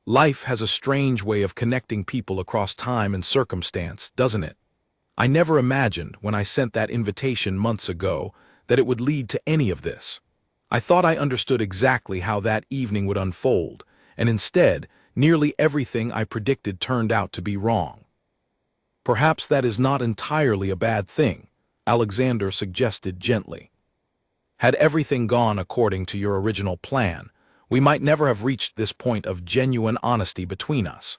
Life has a strange way of connecting people across time and circumstance, doesn't it? I never imagined, when I sent that invitation months ago, that it would lead to any of this. I thought I understood exactly how that evening would unfold, and instead, nearly everything I predicted turned out to be wrong. "Perhaps that is not entirely a bad thing," Alexander suggested gently. "Had everything gone according to your original plan, we might never have reached this point of genuine honesty between us.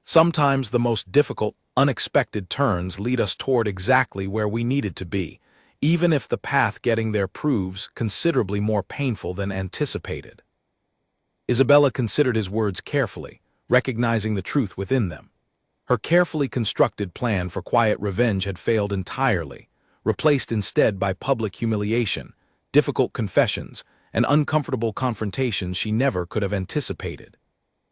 Sometimes the most difficult, unexpected turns lead us toward exactly where we needed to be, even if the path getting there proves considerably more painful than anticipated." Isabella considered his words carefully, recognizing the truth within them. Her carefully constructed plan for quiet revenge had failed entirely, replaced instead by public humiliation, difficult confessions, and uncomfortable confrontations she never could have anticipated.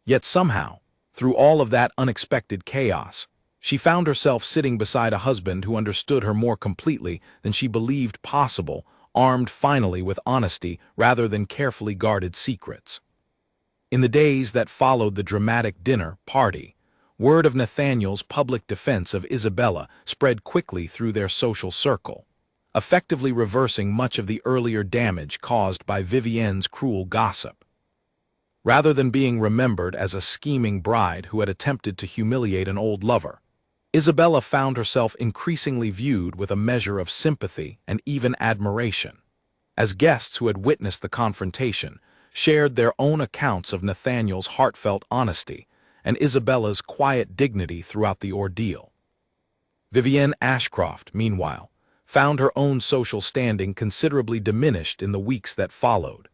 Yet somehow, through all of that unexpected chaos, she found herself sitting beside a husband who understood her more completely than she believed possible, armed finally with honesty rather than carefully guarded secrets. In the days that followed the dramatic dinner party, word of Nathaniel's public defense of Isabella spread quickly through their social circle, effectively reversing much of the earlier damage caused by Vivienne's cruel gossip. Rather than being remembered as a scheming bride who had attempted to humiliate an old lover, Isabella found herself increasingly viewed with a measure of sympathy and even admiration, as guests who had witnessed the confrontation shared their own accounts of Nathaniel's heartfelt honesty and Isabella's quiet dignity throughout the ordeal. Vivienne Ashcroft, meanwhile, found her own social standing considerably diminished in the weeks that followed.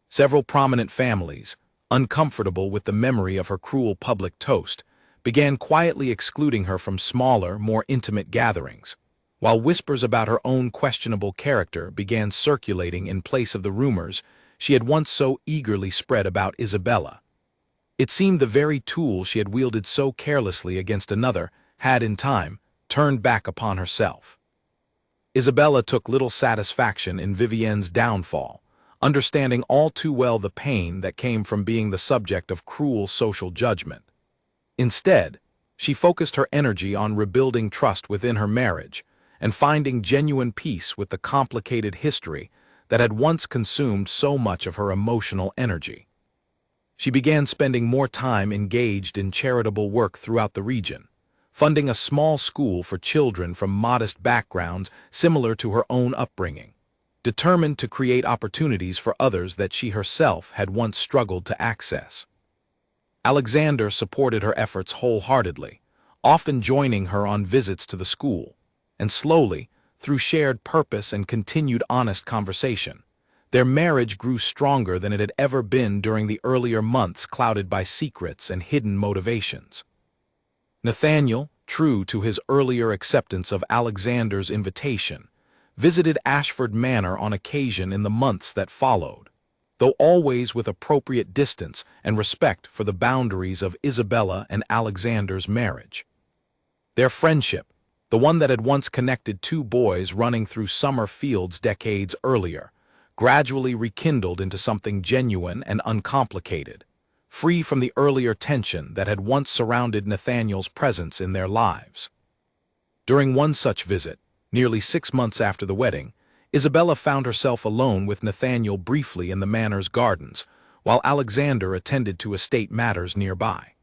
Several prominent families, uncomfortable with the memory of her cruel public toast, began quietly excluding her from smaller, more intimate gatherings, while whispers about her own questionable character began circulating in place of the rumors she had once so eagerly spread about Isabella. It seemed the very tool she had wielded so carelessly against another had, in time, turned back upon herself. Isabella took little satisfaction in Vivienne's downfall, understanding all too well the pain that came from being the subject of cruel social judgment. Instead, she focused her energy on rebuilding trust within her marriage and finding genuine peace with the complicated history that had once consumed so much of her emotional energy. She began spending more time engaged in charitable work throughout the region, funding a small school for children from modest backgrounds similar to her own upbringing, determined to create opportunities for others that she herself had once struggled to access. Alexander supported her efforts wholeheartedly, often joining her on visits to the school, and slowly, through shared purpose and continued honest conversation, their marriage grew stronger than it had ever been during the earlier months clouded by secrets and hidden motivations. Nathaniel, true to his earlier acceptance of Alexander's invitation, visited Ashford Manor on occasion in the months that followed, though always with appropriate distance and respect for the boundaries of Isabella and Alexander's marriage. Their friendship, the one that had once connected two boys running through summer fields decades earlier, gradually rekindled into something genuine and uncomplicated, free from the earlier tension that had once surrounded Nathaniel's presence in their lives. During one such visit, nearly 6 months after the wedding, Isabella found herself alone with Nathaniel briefly in the manor's gardens, while Alexander attended to estate matters nearby.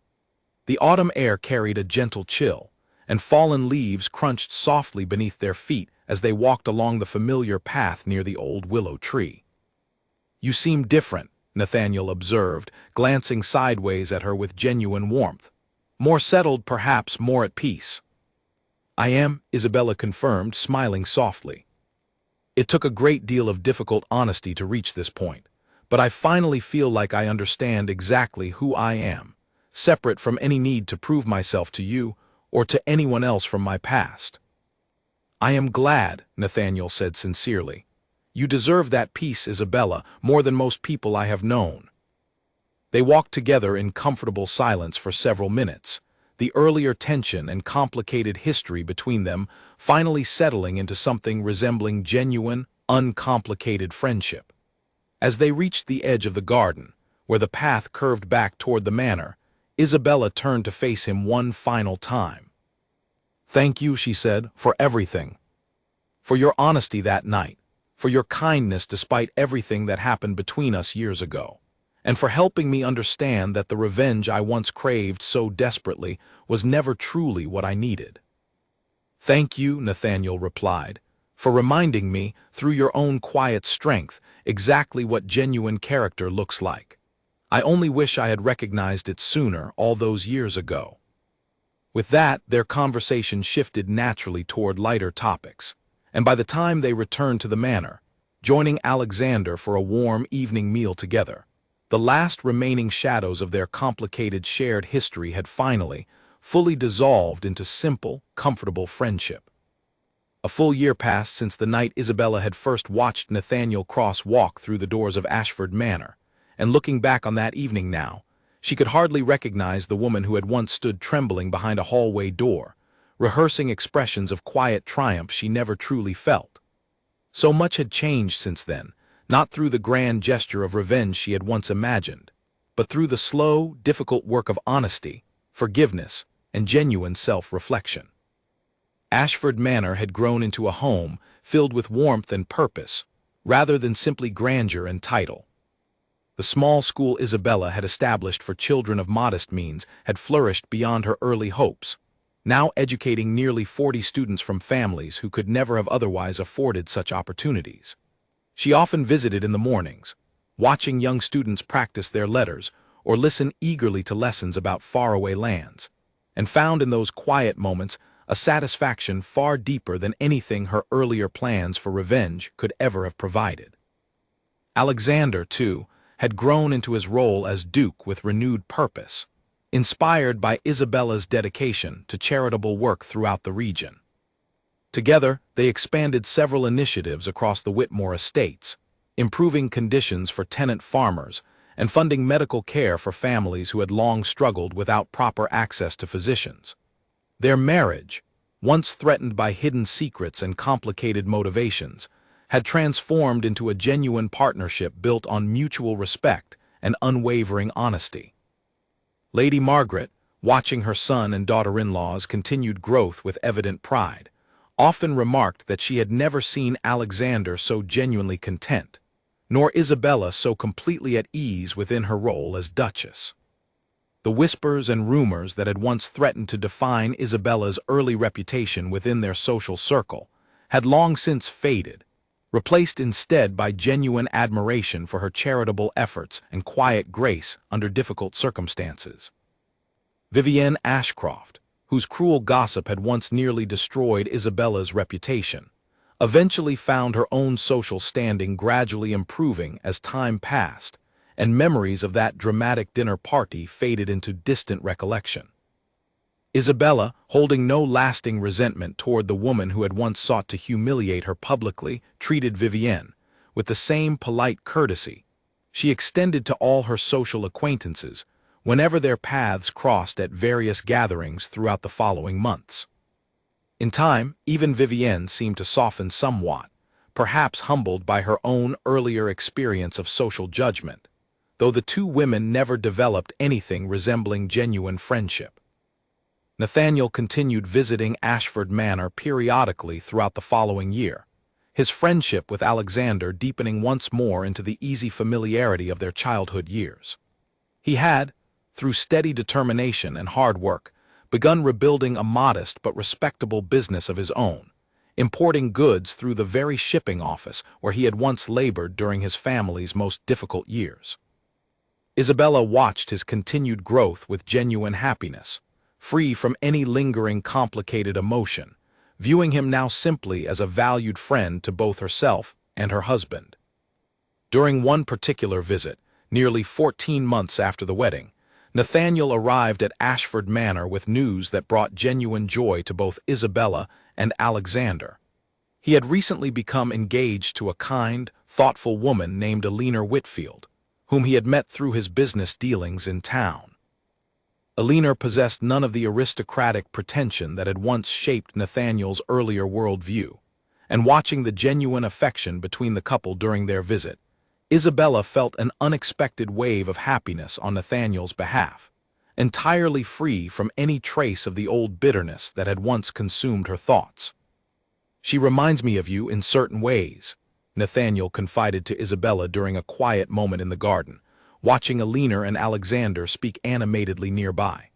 The autumn air carried a gentle chill, and fallen leaves crunched softly beneath their feet as they walked along the familiar path near the old willow tree. "You seem different," Nathaniel observed, glancing sideways at her with genuine warmth. More settled, perhaps more at peace. I am, Isabella confirmed, smiling softly. It took a great deal of difficult honesty to reach this point, but I finally feel like I understand exactly who I am, separate from any need to prove myself to you or to anyone else from my past. I am glad, Nathaniel said sincerely. You deserve that peace, Isabella, more than most people I have known. They walked together in comfortable silence for several minutes, the earlier tension and complicated history between them finally settling into something resembling genuine, uncomplicated friendship. As they reached the edge of the garden, where the path curved back toward the manor, Isabella turned to face him one final time. Thank you, she said, for everything. For your honesty that night, for your kindness despite everything that happened between us years ago, and for helping me understand that the revenge I once craved so desperately was never truly what I needed. Thank you, Nathaniel replied, for reminding me, through your own quiet strength, exactly what genuine character looks like. I only wish I had recognized it sooner, all those years ago. With that, their conversation shifted naturally toward lighter topics, and by the time they returned to the manor, joining Alexander for a warm evening meal together, the last remaining shadows of their complicated shared history had finally, fully dissolved into simple, comfortable friendship. A full year passed since the night Isabella had first watched Nathaniel Cross walk through the doors of Ashford Manor, and looking back on that evening now, she could hardly recognize the woman who had once stood trembling behind a hallway door, rehearsing expressions of quiet triumph she never truly felt. So much had changed since then, not through the grand gesture of revenge she had once imagined, but through the slow, difficult work of honesty, forgiveness, and genuine self-reflection. Ashford Manor had grown into a home filled with warmth and purpose, rather than simply grandeur and title. The small school Isabella had established for children of modest means had flourished beyond her early hopes, now educating nearly 40 students from families who could never have otherwise afforded such opportunities. She often visited in the mornings, watching young students practice their letters or listen eagerly to lessons about faraway lands, and found in those quiet moments a satisfaction far deeper than anything her earlier plans for revenge could ever have provided. Alexander, too, had grown into his role as Duke with renewed purpose, inspired by Isabella's dedication to charitable work throughout the region. Together, they expanded several initiatives across the Whitmore estates, improving conditions for tenant farmers and funding medical care for families who had long struggled without proper access to physicians. Their marriage, once threatened by hidden secrets and complicated motivations, had transformed into a genuine partnership built on mutual respect and unwavering honesty. Lady Margaret, watching her son and daughter-in-law's continued growth with evident pride, often remarked that she had never seen Alexander so genuinely content, nor Isabella so completely at ease within her role as Duchess. The whispers and rumors that had once threatened to define Isabella's early reputation within their social circle had long since faded, replaced instead by genuine admiration for her charitable efforts and quiet grace under difficult circumstances. Vivienne Ashcroft, whose cruel gossip had once nearly destroyed Isabella's reputation, eventually found her own social standing gradually improving as time passed, and memories of that dramatic dinner party faded into distant recollection. Isabella, holding no lasting resentment toward the woman who had once sought to humiliate her publicly, treated Vivienne with the same polite courtesy she extended to all her social acquaintances whenever their paths crossed at various gatherings throughout the following months. In time, even Vivienne seemed to soften somewhat, perhaps humbled by her own earlier experience of social judgment, though the two women never developed anything resembling genuine friendship. Nathaniel continued visiting Ashford Manor periodically throughout the following year, his friendship with Alexander deepening once more into the easy familiarity of their childhood years. He had, through steady determination and hard work, begun rebuilding a modest but respectable business of his own, importing goods through the very shipping office where he had once labored during his family's most difficult years. Isabella watched his continued growth with genuine happiness, free from any lingering complicated emotion, viewing him now simply as a valued friend to both herself and her husband. During one particular visit, nearly 14 months after the wedding, Nathaniel arrived at Ashford Manor with news that brought genuine joy to both Isabella and Alexander. He had recently become engaged to a kind, thoughtful woman named Eleanor Whitfield, whom he had met through his business dealings in town. Eleanor possessed none of the aristocratic pretension that had once shaped Nathaniel's earlier worldview, and watching the genuine affection between the couple during their visit, Isabella felt an unexpected wave of happiness on Nathaniel's behalf, entirely free from any trace of the old bitterness that had once consumed her thoughts. "She reminds me of you in certain ways," Nathaniel confided to Isabella during a quiet moment in the garden, watching Eleanor and Alexander speak animatedly nearby.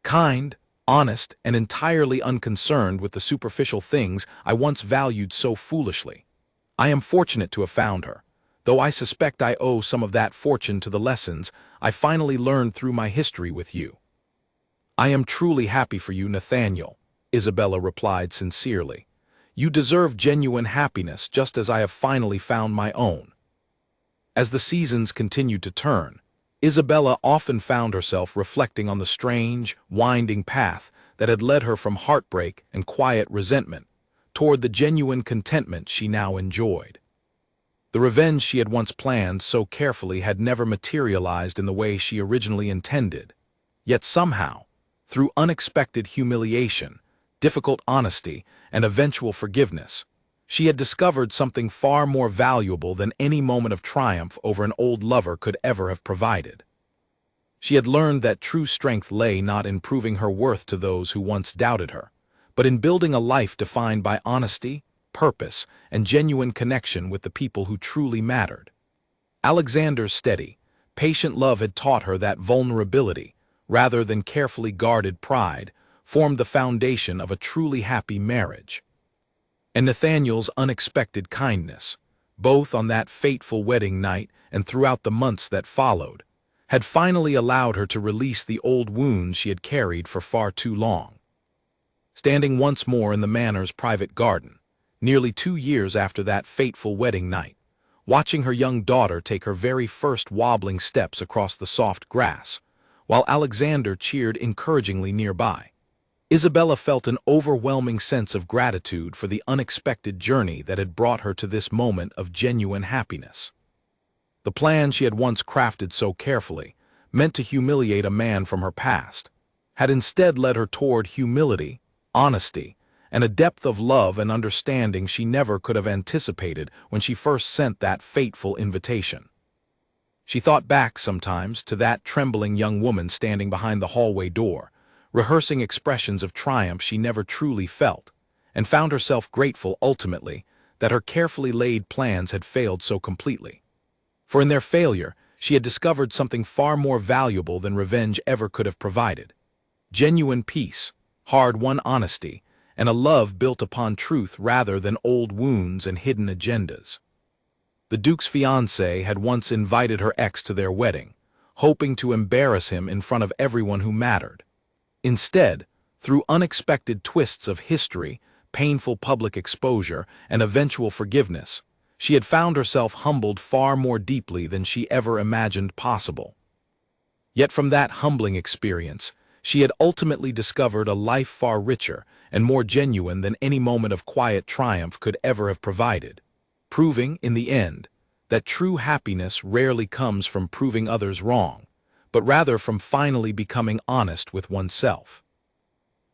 "Kind, honest, and entirely unconcerned with the superficial things I once valued so foolishly. I am fortunate to have found her, though I suspect I owe some of that fortune to the lessons I finally learned through my history with you." "I am truly happy for you, Nathaniel," Isabella replied sincerely. "You deserve genuine happiness just as I have finally found my own." As the seasons continued to turn, Isabella often found herself reflecting on the strange, winding path that had led her from heartbreak and quiet resentment toward the genuine contentment she now enjoyed. The revenge she had once planned so carefully had never materialized in the way she originally intended, yet somehow, through unexpected humiliation, difficult honesty, and eventual forgiveness, she had discovered something far more valuable than any moment of triumph over an old lover could ever have provided. She had learned that true strength lay not in proving her worth to those who once doubted her, but in building a life defined by honesty, purpose, and genuine connection with the people who truly mattered. Alexander's steady, patient love had taught her that vulnerability, rather than carefully guarded pride, formed the foundation of a truly happy marriage. And Nathaniel's unexpected kindness, both on that fateful wedding night and throughout the months that followed, had finally allowed her to release the old wounds she had carried for far too long. Standing once more in the manor's private garden, nearly 2 years after that fateful wedding night, watching her young daughter take her very first wobbling steps across the soft grass, while Alexander cheered encouragingly nearby, Isabella felt an overwhelming sense of gratitude for the unexpected journey that had brought her to this moment of genuine happiness. The plan she had once crafted so carefully, meant to humiliate a man from her past, had instead led her toward humility, honesty, and a depth of love and understanding she never could have anticipated when she first sent that fateful invitation. She thought back sometimes to that trembling young woman standing behind the hallway door, rehearsing expressions of triumph she never truly felt, and found herself grateful ultimately that her carefully laid plans had failed so completely. For in their failure, she had discovered something far more valuable than revenge ever could have provided: genuine peace, hard-won honesty, and a love built upon truth rather than old wounds and hidden agendas. The Duke's fiancée had once invited her ex to their wedding, hoping to embarrass him in front of everyone who mattered. Instead, through unexpected twists of history, painful public exposure, and eventual forgiveness, she had found herself humbled far more deeply than she ever imagined possible. Yet from that humbling experience, she had ultimately discovered a life far richer and more genuine than any moment of quiet triumph could ever have provided, proving, in the end, that true happiness rarely comes from proving others wrong, but rather from finally becoming honest with oneself.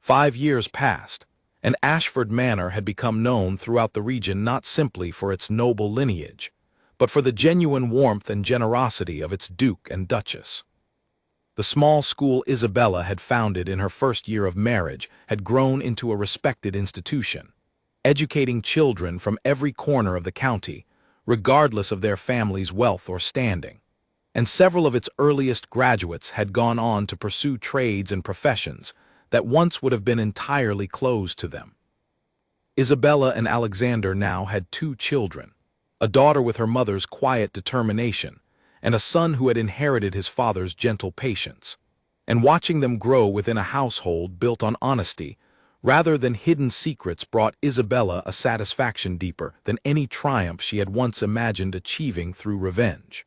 5 years passed, and Ashford Manor had become known throughout the region not simply for its noble lineage, but for the genuine warmth and generosity of its Duke and Duchess. The small school Isabella had founded in her first year of marriage had grown into a respected institution, educating children from every corner of the county, regardless of their family's wealth or standing. And several of its earliest graduates had gone on to pursue trades and professions that once would have been entirely closed to them. Isabella and Alexander now had 2 children, a daughter with her mother's quiet determination, and a son who had inherited his father's gentle patience. And watching them grow within a household built on honesty, rather than hidden secrets, brought Isabella a satisfaction deeper than any triumph she had once imagined achieving through revenge.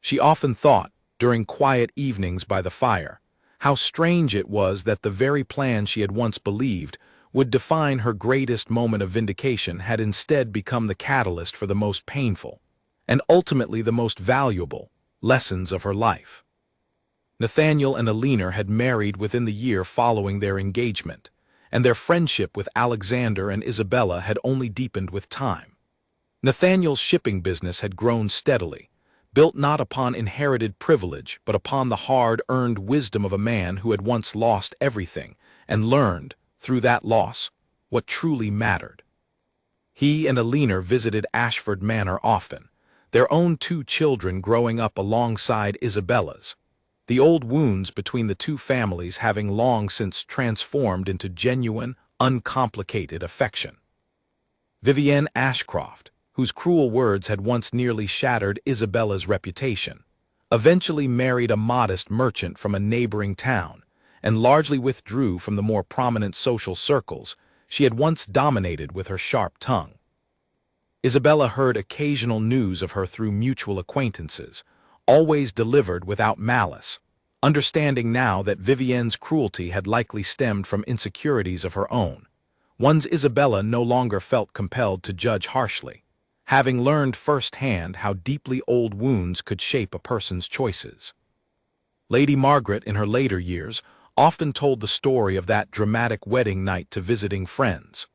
She often thought, during quiet evenings by the fire, how strange it was that the very plan she had once believed would define her greatest moment of vindication had instead become the catalyst for the most painful, and ultimately the most valuable, lessons of her life. Nathaniel and Alina had married within the year following their engagement, and their friendship with Alexander and Isabella had only deepened with time. Nathaniel's shipping business had grown steadily, built not upon inherited privilege but upon the hard-earned wisdom of a man who had once lost everything and learned, through that loss, what truly mattered. He and Alina visited Ashford Manor often, their own 2 children growing up alongside Isabella's, the old wounds between the 2 families having long since transformed into genuine, uncomplicated affection. Vivienne Ashcroft, whose cruel words had once nearly shattered Isabella's reputation, eventually married a modest merchant from a neighboring town, and largely withdrew from the more prominent social circles she had once dominated with her sharp tongue. Isabella heard occasional news of her through mutual acquaintances, always delivered without malice, understanding now that Vivienne's cruelty had likely stemmed from insecurities of her own, ones Isabella no longer felt compelled to judge harshly, having learned firsthand how deeply old wounds could shape a person's choices. Lady Margaret, in her later years, often told the story of that dramatic wedding night to visiting friends,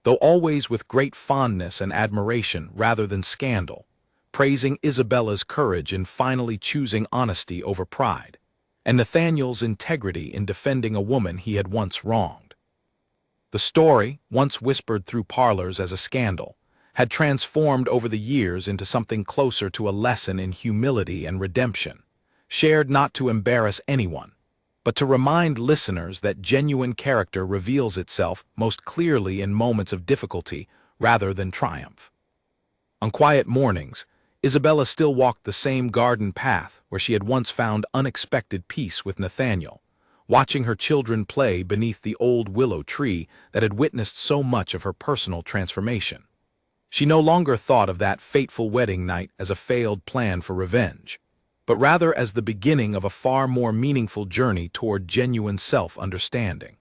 though always with great fondness and admiration rather than scandal, praising Isabella's courage in finally choosing honesty over pride, and Nathaniel's integrity in defending a woman he had once wronged. The story, once whispered through parlors as a scandal, had transformed over the years into something closer to a lesson in humility and redemption, shared not to embarrass anyone, but to remind listeners that genuine character reveals itself most clearly in moments of difficulty rather than triumph. On quiet mornings, Isabella still walked the same garden path where she had once found unexpected peace with Nathaniel, watching her children play beneath the old willow tree that had witnessed so much of her personal transformation. She no longer thought of that fateful wedding night as a failed plan for revenge, but rather as the beginning of a far more meaningful journey toward genuine self-understanding.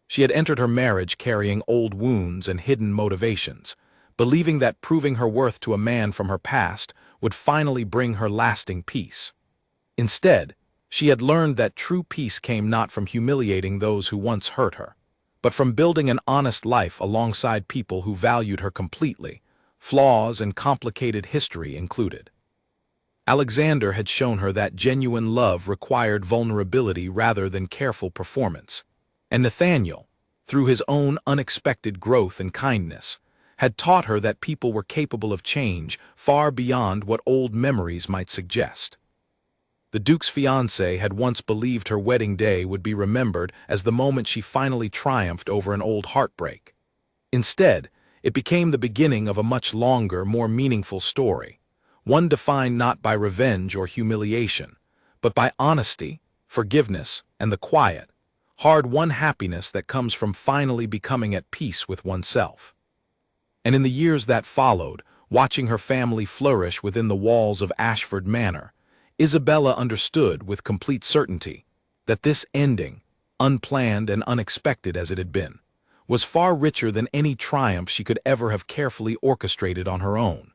She had entered her marriage carrying old wounds and hidden motivations, believing that proving her worth to a man from her past would finally bring her lasting peace. Instead, she had learned that true peace came not from humiliating those who once hurt her, but from building an honest life alongside people who valued her completely, flaws and complicated history included. Alexander had shown her that genuine love required vulnerability rather than careful performance, and Nathaniel, through his own unexpected growth and kindness, had taught her that people were capable of change far beyond what old memories might suggest. The Duke's fiancée had once believed her wedding day would be remembered as the moment she finally triumphed over an old heartbreak. Instead, it became the beginning of a much longer, more meaningful story, one defined not by revenge or humiliation, but by honesty, forgiveness, and the quiet, hard-won happiness that comes from finally becoming at peace with oneself. And in the years that followed, watching her family flourish within the walls of Ashford Manor, Isabella understood with complete certainty that this ending, unplanned and unexpected as it had been, was far richer than any triumph she could ever have carefully orchestrated on her own.